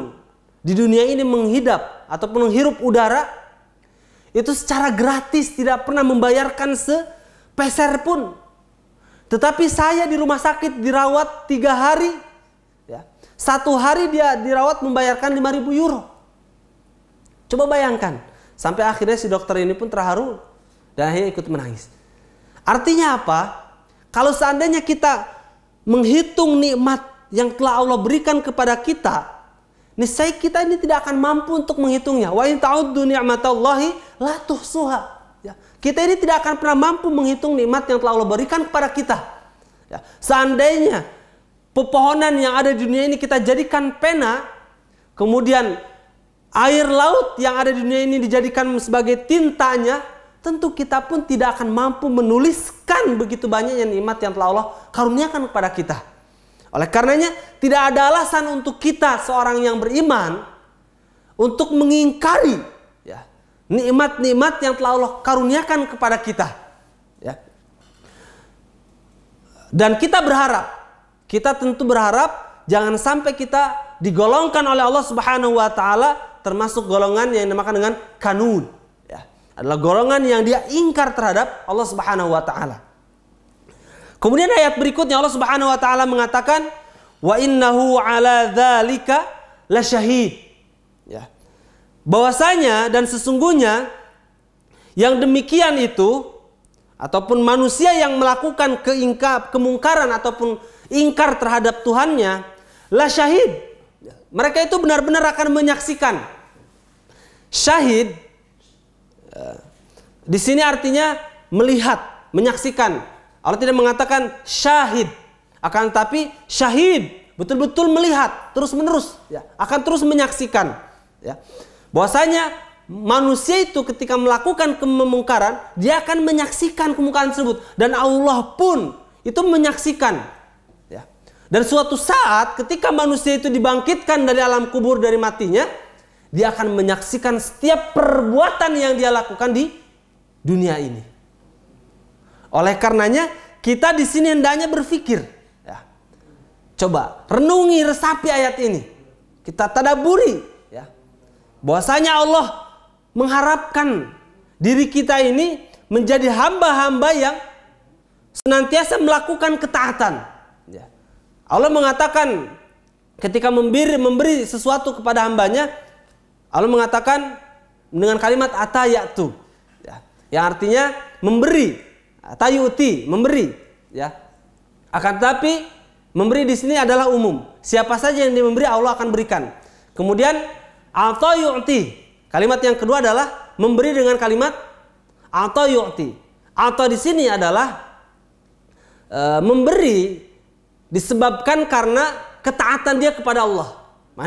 Speaker 2: di dunia ini menghidap ataupun menghirup udara itu secara gratis, tidak pernah membayarkan sepeser pun. Tetapi saya di rumah sakit dirawat 3 hari, ya, 1 hari dia dirawat membayarkan 5.000 euro. Coba bayangkan, sampai akhirnya si dokter ini pun terharu dan akhirnya ikut menangis. Artinya apa? Kalau seandainya kita menghitung nikmat yang telah Allah berikan kepada kita, niscaya kita ini tidak akan mampu untuk menghitungnya. Wa in ta'uddu ni'matallahi la tuhsuha. Ya. Kita ini tidak akan pernah mampu menghitung nikmat yang telah Allah berikan kepada kita. Ya. Seandainya pepohonan yang ada di dunia ini kita jadikan pena, kemudian air laut yang ada di dunia ini dijadikan sebagai tintanya, tentu kita pun tidak akan mampu menuliskan begitu banyaknya nikmat yang telah Allah karuniakan kepada kita. Oleh karenanya tidak ada alasan untuk kita seorang yang beriman untuk mengingkari ya, nikmat-nikmat yang telah Allah karuniakan kepada kita. Ya. Dan kita tentu berharap jangan sampai kita digolongkan oleh Allah Subhanahu wa taala termasuk golongan yang dinamakan dengan kanud. Ya. Adalah golongan yang dia ingkar terhadap Allah Subhanahu wa taala. Kemudian ayat berikutnya Allah Subhanahu wa taala mengatakan wa innahu ala dzalika lasyahid. Ya. Bahwasanya dan sesungguhnya yang demikian itu ataupun manusia yang melakukan kemungkaran ataupun ingkar terhadap Tuhannya lasyahid. Mereka itu benar-benar akan menyaksikan. Syahid di sini artinya melihat, menyaksikan. Allah tidak mengatakan syahid, akan tapi syahid, betul-betul melihat terus-menerus, ya, akan terus menyaksikan, ya. Bahwasanya manusia itu ketika melakukan kemungkaran, dia akan menyaksikan kemungkaran tersebut dan Allah pun itu menyaksikan, ya. Dan suatu saat ketika manusia itu dibangkitkan dari alam kubur dari matinya, dia akan menyaksikan setiap perbuatan yang dia lakukan di dunia ini. Oleh karenanya kita di sini hendaknya berpikir, ya. Coba renungi, resapi ayat ini. Kita tadaburi, ya. Bahwasanya Allah mengharapkan diri kita ini menjadi hamba-hamba yang senantiasa melakukan ketaatan. Ya. Allah mengatakan ketika memberi sesuatu kepada hambanya, Allah mengatakan dengan kalimat atayatu, ya, yang artinya memberi, atayuti, memberi, ya. Akan tetapi memberi di sini adalah umum. Siapa saja yang memberi Allah akan berikan. Kemudian atayuti, kalimat yang kedua adalah memberi dengan kalimat atayuti. Atau di sini adalah memberi disebabkan karena ketaatan dia kepada Allah.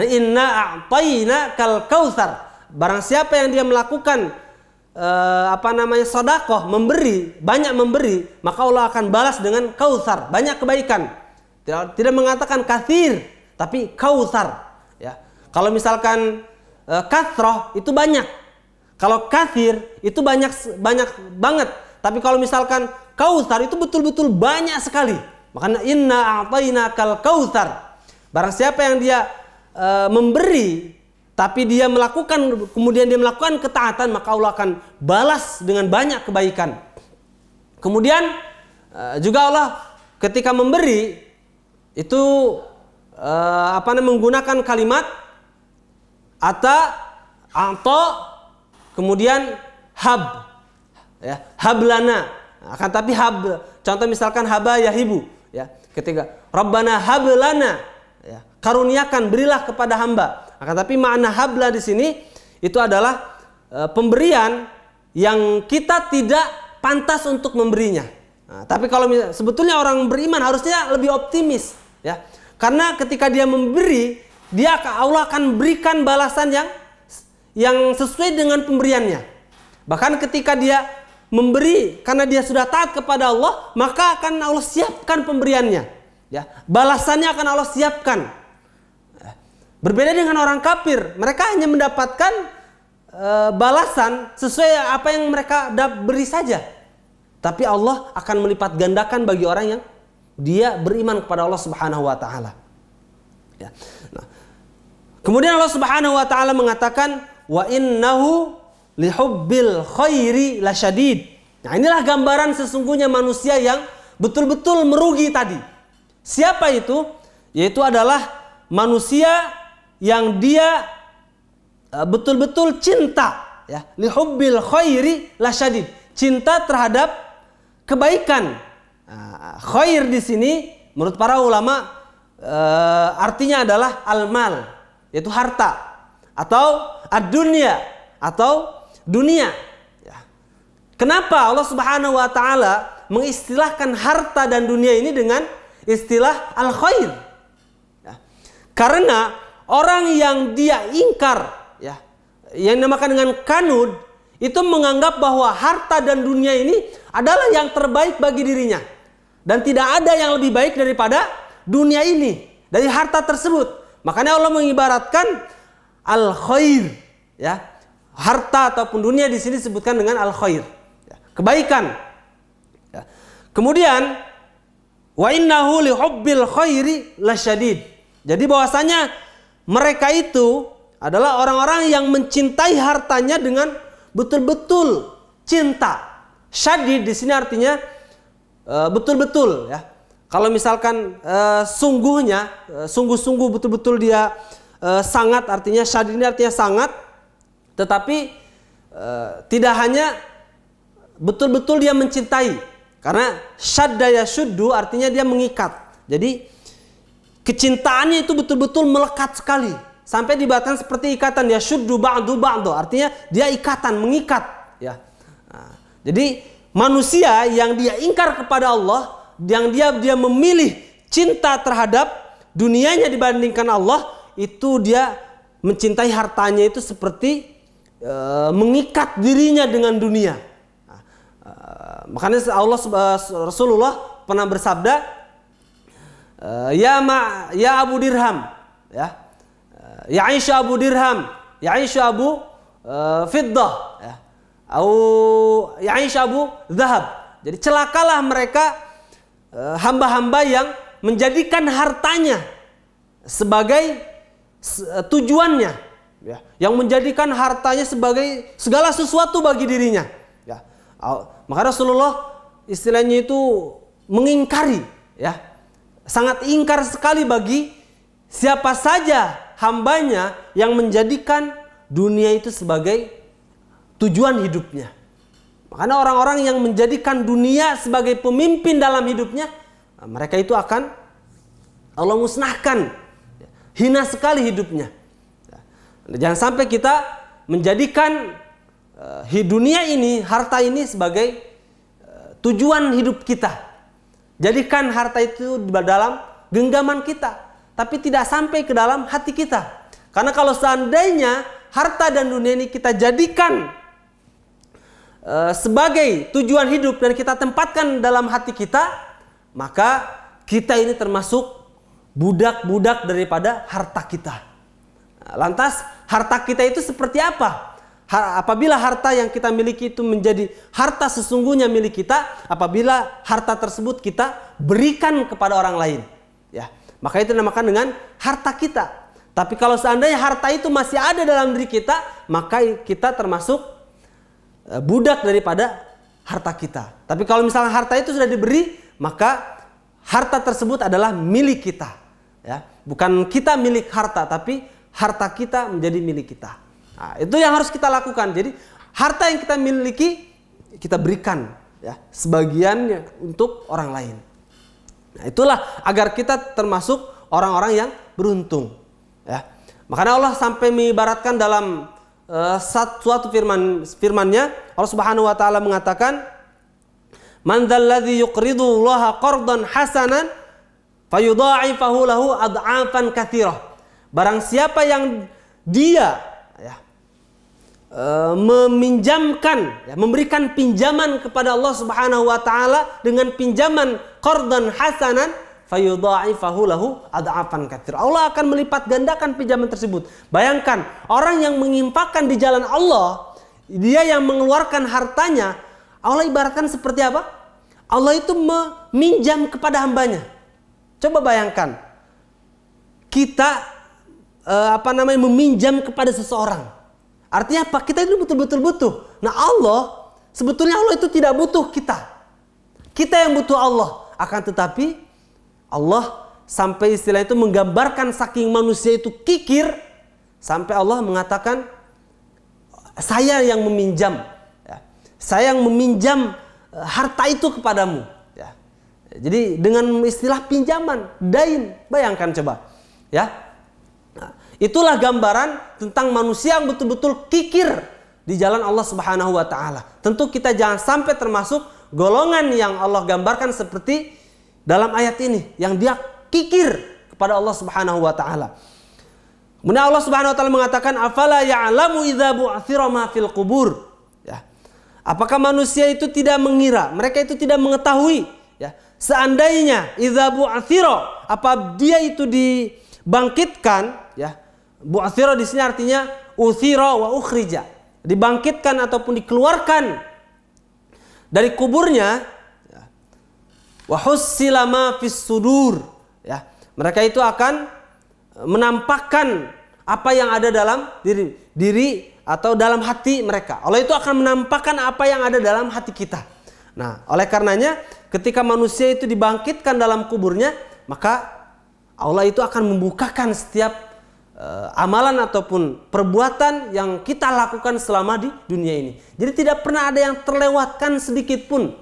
Speaker 2: Inna a'tayna kal kautsar. Barang siapa yang dia melakukan sedekah, memberi, banyak memberi, maka Allah akan balas dengan kautsar, banyak kebaikan. Tidak mengatakan katsir, tapi kautsar, ya. Kalau misalkan katsrah itu banyak. Kalau katsir itu banyak banget. Tapi kalau misalkan kautsar itu betul-betul banyak sekali. Makanya inna a'tayna kal kautsar. Barang siapa yang dia memberi tapi dia kemudian dia melakukan ketaatan, maka Allah akan balas dengan banyak kebaikan. Kemudian juga Allah ketika memberi itu menggunakan kalimat ata, kemudian hab, ya, hablana. Akan tapi hab, contoh misalkan haba yahibu, ya, ketika Rabbana hablana, ya, karuniakan, berilah kepada hamba. Akan tapi makna habla di sini itu adalah pemberian yang kita tidak pantas untuk memberinya. Nah, tapi kalau sebetulnya orang beriman harusnya lebih optimis, ya. Karena ketika dia memberi, Allah akan berikan balasan yang sesuai dengan pemberiannya. Bahkan ketika dia memberi karena dia sudah taat kepada Allah, maka akan Allah siapkan pemberiannya, ya. Balasannya akan Allah siapkan. Berbeda dengan orang kafir, mereka hanya mendapatkan balasan sesuai apa yang mereka beri saja. Tapi Allah akan melipat gandakan bagi orang yang dia beriman kepada Allah Subhanahu wa taala. Ya. Nah, kemudian Allah Subhanahu wa taala mengatakan wa innahu lihubbil khairi lasyadid. Nah, inilah gambaran sesungguhnya manusia yang betul-betul merugi tadi. Siapa itu? Yaitu adalah manusia yang dia betul-betul cinta, ya, lihubbil khairi lasyadid, cinta terhadap kebaikan. Khair di sini menurut para ulama artinya adalah al-mal, yaitu harta, atau ad-dunya, atau dunia. Ya. Kenapa Allah Subhanahu wa taala mengistilahkan harta dan dunia ini dengan istilah al-khair? Ya. Karena orang yang dia ingkar, ya, yang dinamakan dengan kanud, itu menganggap bahwa harta dan dunia ini adalah yang terbaik bagi dirinya. Dan tidak ada yang lebih baik daripada dunia ini, dari harta tersebut. Makanya Allah mengibaratkan al-khair, ya. Harta ataupun dunia di sini disebutkan dengan al-khair, ya, kebaikan. Ya. Kemudian wa innahu li hubbil khairi lasyadid. Jadi bahwasanya mereka itu adalah orang-orang yang mencintai hartanya dengan betul-betul cinta. Syadid di sini artinya betul-betul, ya. Kalau misalkan sungguh-sungguh betul-betul dia sangat, artinya syadid ini artinya sangat, tetapi tidak hanya betul-betul dia mencintai, karena syadda yashuddu artinya dia mengikat. Jadi kecintaannya itu betul-betul melekat sekali, sampai dibatalkan seperti ikatan, yashuddu ba'du ba'du, artinya dia ikatan, mengikat, ya. Nah, jadi manusia yang dia ingkar kepada Allah, yang dia memilih cinta terhadap dunianya dibandingkan Allah, itu dia mencintai hartanya itu seperti mengikat dirinya dengan dunia. Makanya Rasulullah pernah bersabda, ya Abu Dirham, ya Aisyah Abu Dirham, ya Aisyah Abu Fiddah, ya Aisyah Abu Zahab. Jadi celakalah mereka hamba-hamba yang menjadikan hartanya sebagai tujuannya, ya, yang menjadikan hartanya sebagai segala sesuatu bagi dirinya, ya. Maka Rasulullah istilahnya itu mengingkari, ya, sangat ingkar sekali bagi siapa saja hambanya yang menjadikan dunia itu sebagai tujuan hidupnya. Makanya orang-orang yang menjadikan dunia sebagai pemimpin dalam hidupnya, mereka itu akan Allah musnahkan. Hina sekali hidupnya. Jangan sampai kita menjadikan dunia ini, harta ini sebagai tujuan hidup kita. Jadikan harta itu di dalam genggaman kita, tapi tidak sampai ke dalam hati kita. Karena kalau seandainya harta dan dunia ini kita jadikan sebagai tujuan hidup dan kita tempatkan dalam hati kita, maka kita ini termasuk budak-budak daripada harta kita. Lantas harta kita itu seperti apa? Apabila harta yang kita miliki itu menjadi harta sesungguhnya milik kita, apabila harta tersebut kita berikan kepada orang lain, ya, maka itu dinamakan dengan harta kita. Tapi kalau seandainya harta itu masih ada dalam diri kita, maka kita termasuk budak daripada harta kita. Tapi kalau misalnya harta itu sudah diberi, maka harta tersebut adalah milik kita, ya. Bukan kita milik harta, tapi harta kita menjadi milik kita. Nah, itu yang harus kita lakukan. Jadi harta yang kita miliki kita berikan, ya, sebagiannya untuk orang lain. Nah, itulah agar kita termasuk orang-orang yang beruntung, ya. Makanya Allah sampai mengibaratkan dalam suatu firman-Nya, Allah Subhanahu wa taala mengatakan, "Man dzalladzi yuqridullaha qardan hasanan fayudha'ifahu lahu ad'afan katsirah." Barang siapa yang dia, ya, meminjamkan, ya, memberikan pinjaman kepada Allah Subhanahu wa taala dengan pinjaman qardan hasanan, fayudha'ifahu lahu ad'afan katsir. Allah akan melipat gandakan pinjaman tersebut. Bayangkan, orang yang menginfakkan di jalan Allah, dia yang mengeluarkan hartanya, Allah ibaratkan seperti apa? Allah itu meminjam kepada hambanya. Coba bayangkan, kita meminjam kepada seseorang. Artinya apa? Kita itu betul-betul butuh. Nah, sebetulnya Allah itu tidak butuh kita. Kita yang butuh Allah. Akan tetapi Allah sampai istilah itu menggambarkan saking manusia itu kikir, sampai Allah mengatakan, saya yang meminjam, ya. Saya yang meminjam harta itu kepadamu, ya. Jadi dengan istilah pinjaman, dain, bayangkan coba, ya. Nah, itulah gambaran tentang manusia yang betul-betul kikir di jalan Allah Subhanahu wa taala. Tentu kita jangan sampai termasuk golongan yang Allah gambarkan seperti dalam ayat ini, yang dia kikir kepada Allah Subhanahu wa taala. Kemudian Allah Subhanahu wa taala mengatakan, afala ya'lamu idza bu'thira ma fil qubur. Ya. Apakah manusia itu tidak mengira, mereka itu tidak mengetahui, ya, seandainya idza bu'athira, apa dia itu dibangkitkan, ya. Bu'athira di sini artinya uthira wa ukhrija, dibangkitkan ataupun dikeluarkan dari kuburnya, ya. Wa hussila ma fis sudur, ya. Mereka itu akan menampakkan apa yang ada dalam diri atau dalam hati mereka. Allah itu akan menampakkan apa yang ada dalam hati kita. Nah, oleh karenanya ketika manusia itu dibangkitkan dalam kuburnya, maka Allah itu akan membukakan setiap amalan ataupun perbuatan yang kita lakukan selama di dunia ini. Jadi tidak pernah ada yang terlewatkan sedikit pun.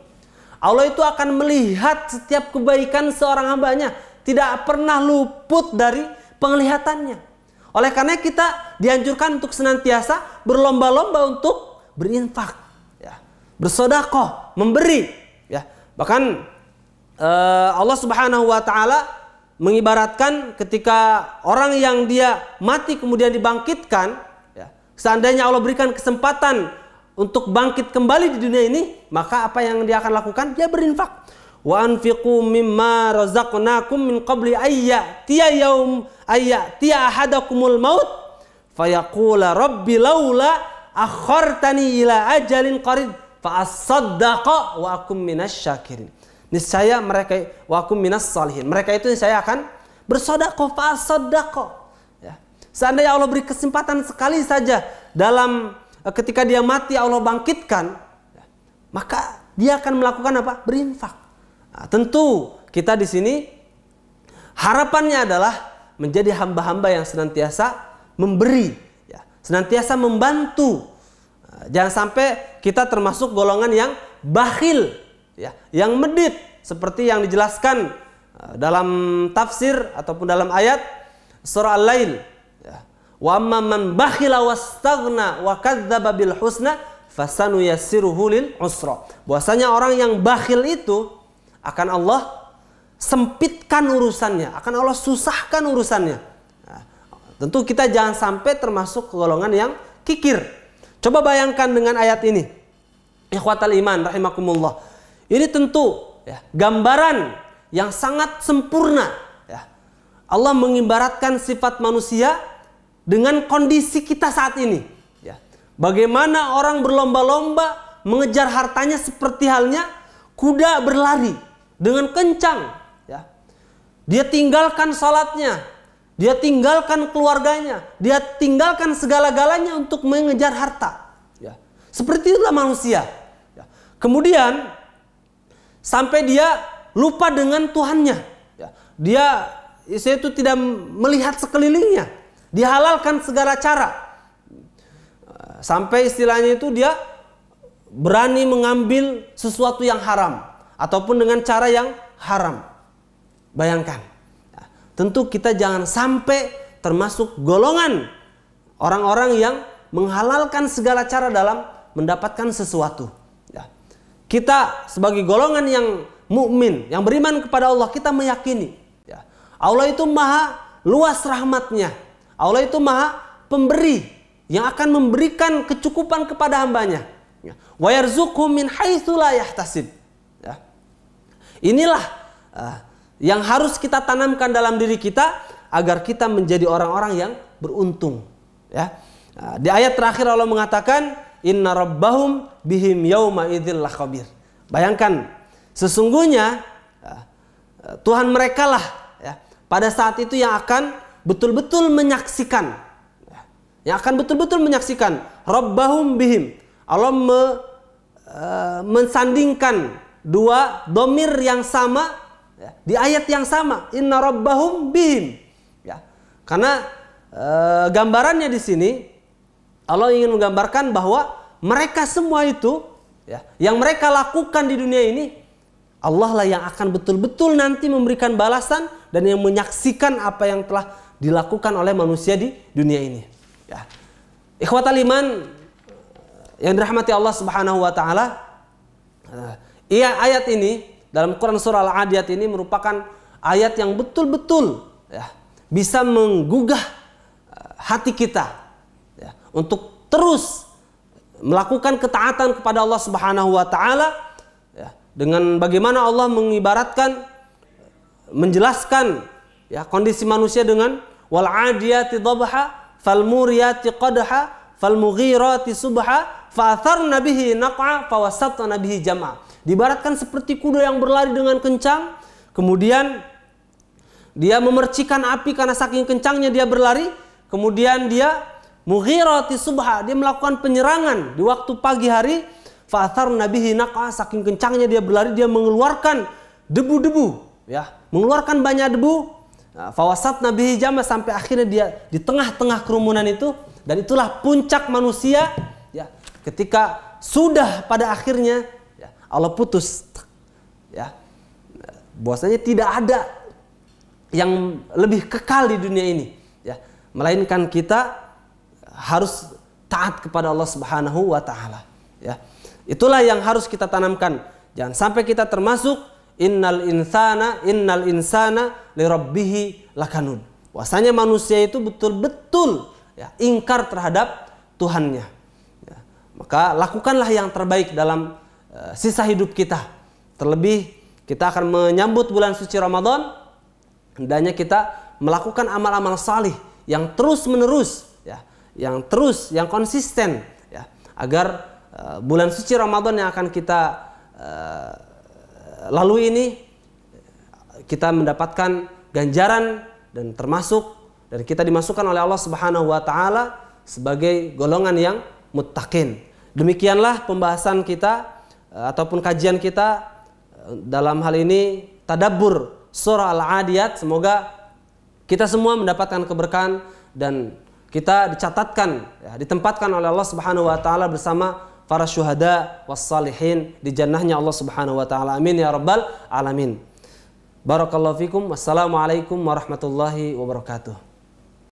Speaker 2: Allah itu akan melihat setiap kebaikan seorang hambanya, tidak pernah luput dari penglihatannya. Oleh karena kita dianjurkan untuk senantiasa berlomba-lomba untuk berinfak, ya, bersedekah, memberi, ya. Bahkan Allah Subhanahu wa taala mengibaratkan ketika orang yang dia mati kemudian dibangkitkan, ya, seandainya Allah berikan kesempatan untuk bangkit kembali di dunia ini, maka apa yang dia akan lakukan? Dia berinfak. Wa anfiqu mimma razaqnakum min qabli ayyatiya ahadakumul maut fayaqula rabbi laula akhartani ila ajalin qarib fa asaddaqa wa akum minasyakirin. Niscaya mereka wa akum minas salihin. Mereka itu saya akan bersedekah, fa asaddaqa, ya. Seandainya Allah beri kesempatan sekali saja dalam ketika dia mati Allah bangkitkan, ya, maka dia akan melakukan apa? Berinfak. Nah, tentu kita di sini harapannya adalah menjadi hamba-hamba yang senantiasa memberi, ya, senantiasa membantu. Nah, jangan sampai kita termasuk golongan yang bakhil, ya, yang medit seperti yang dijelaskan dalam tafsir ataupun dalam ayat surah Al-Lail, ya. Wa amma man bakhila wastaghna wa kadzdzaba bil husna fasanuyassiruhu lil usra. Bahwasanya orang yang bakhil itu akan Allah sempitkan urusannya, akan Allah susahkan urusannya. Nah, tentu kita jangan sampai termasuk golongan yang kikir. Coba bayangkan dengan ayat ini, ikhwatal iman rahimakumullah. Ini tentu, ya, gambaran yang sangat sempurna, ya. Allah mengibaratkan sifat manusia dengan kondisi kita saat ini, ya. Bagaimana orang berlomba-lomba mengejar hartanya seperti halnya kuda berlari dengan kencang, ya. Dia tinggalkan salatnya, dia tinggalkan keluarganya, dia tinggalkan segala-galanya untuk mengejar harta, ya. Seperti itulah manusia, ya. Kemudian sampai dia lupa dengan Tuhannya, ya. Dia itu tidak melihat sekelilingnya, dihalalkan segala cara, sampai istilahnya itu dia berani mengambil sesuatu yang haram ataupun dengan cara yang haram. Bayangkan, ya, tentu kita jangan sampai termasuk golongan orang-orang yang menghalalkan segala cara dalam mendapatkan sesuatu, ya. Kita sebagai golongan yang mukmin, yang beriman kepada Allah, kita meyakini, ya, Allah itu maha luas rahmatnya, Allah itu maha pemberi yang akan memberikan kecukupan kepada hambanya, ya. Wa yarzuqhu min haitsu la yahtasib. Inilah yang harus kita tanamkan dalam diri kita agar kita menjadi orang-orang yang beruntung, ya. Di ayat terakhir Allah mengatakan inna rabbahum bihim yauma idzil lakhabir. Bayangkan, sesungguhnya Tuhan mereka lah, ya, pada saat itu yang akan betul-betul menyaksikan, ya, yang akan betul-betul menyaksikan rabbahum bihim. Allah mensandingkan dua domir yang sama, ya, di ayat yang sama, inna rabbahum bihim, ya. Karena gambarannya di sini Allah ingin menggambarkan bahwa mereka semua itu, ya, yang mereka lakukan di dunia ini, Allah lah yang akan betul-betul nanti memberikan balasan dan yang menyaksikan apa yang telah dilakukan oleh manusia di dunia ini, ya. Ikhwatal iman yang dirahmati Allah Subhanahu wa taala, ayat ini dalam Quran surah Al-Adiyat ini merupakan ayat yang betul-betul, ya, bisa menggugah hati kita, ya, untuk terus melakukan ketaatan kepada Allah Subhanahu wa taala, ya, dengan bagaimana Allah mengibaratkan, menjelaskan ya kondisi manusia dengan wal adiyati dhabha fal muriyati qadha fal mughirati subha fa atharna bihi naq'a fa wasatna bihi jam'a. Diibaratkan seperti kuda yang berlari dengan kencang, kemudian dia memercikan api karena saking kencangnya dia berlari, kemudian dia mughirati subha, dia melakukan penyerangan di waktu pagi hari, fa atharna bihi naq'a, saking kencangnya dia berlari, dia mengeluarkan debu-debu ya, mengeluarkan banyak debu, fawasatna bihi jam'a, sampai akhirnya dia di tengah-tengah kerumunan itu. Dan itulah puncak manusia ya, ketika sudah pada akhirnya ya, Allah putus ya, bahwasanya tidak ada yang lebih kekal di dunia ini ya, melainkan kita harus taat kepada Allah Subhanahu wa taala ya. Itulah yang harus kita tanamkan. Jangan sampai kita termasuk innal insana lirabbih lakanud. Bahwasanya manusia itu betul-betul ya, ingkar terhadap Tuhannya. Ya. Maka lakukanlah yang terbaik dalam sisa hidup kita. Terlebih kita akan menyambut bulan suci Ramadan. Hendaknya kita melakukan amal-amal salih yang terus-menerus ya, yang konsisten ya, agar bulan suci Ramadan yang akan kita lalu ini kita mendapatkan ganjaran dan kita dimasukkan oleh Allah Subhanahu wa taala sebagai golongan yang muttaqin. Demikianlah pembahasan kita ataupun kajian kita dalam hal ini tadabbur surah Al-Adiyat. Semoga kita semua mendapatkan keberkahan dan kita dicatatkan ya, ditempatkan oleh Allah Subhanahu wa taala bersama para syuhada was salihin di jannahnya Allah Subhanahu wa taala. Amin ya rabbal alamin. Barakallahu fikum. Wassalamualaikum warahmatullahi wabarakatuh.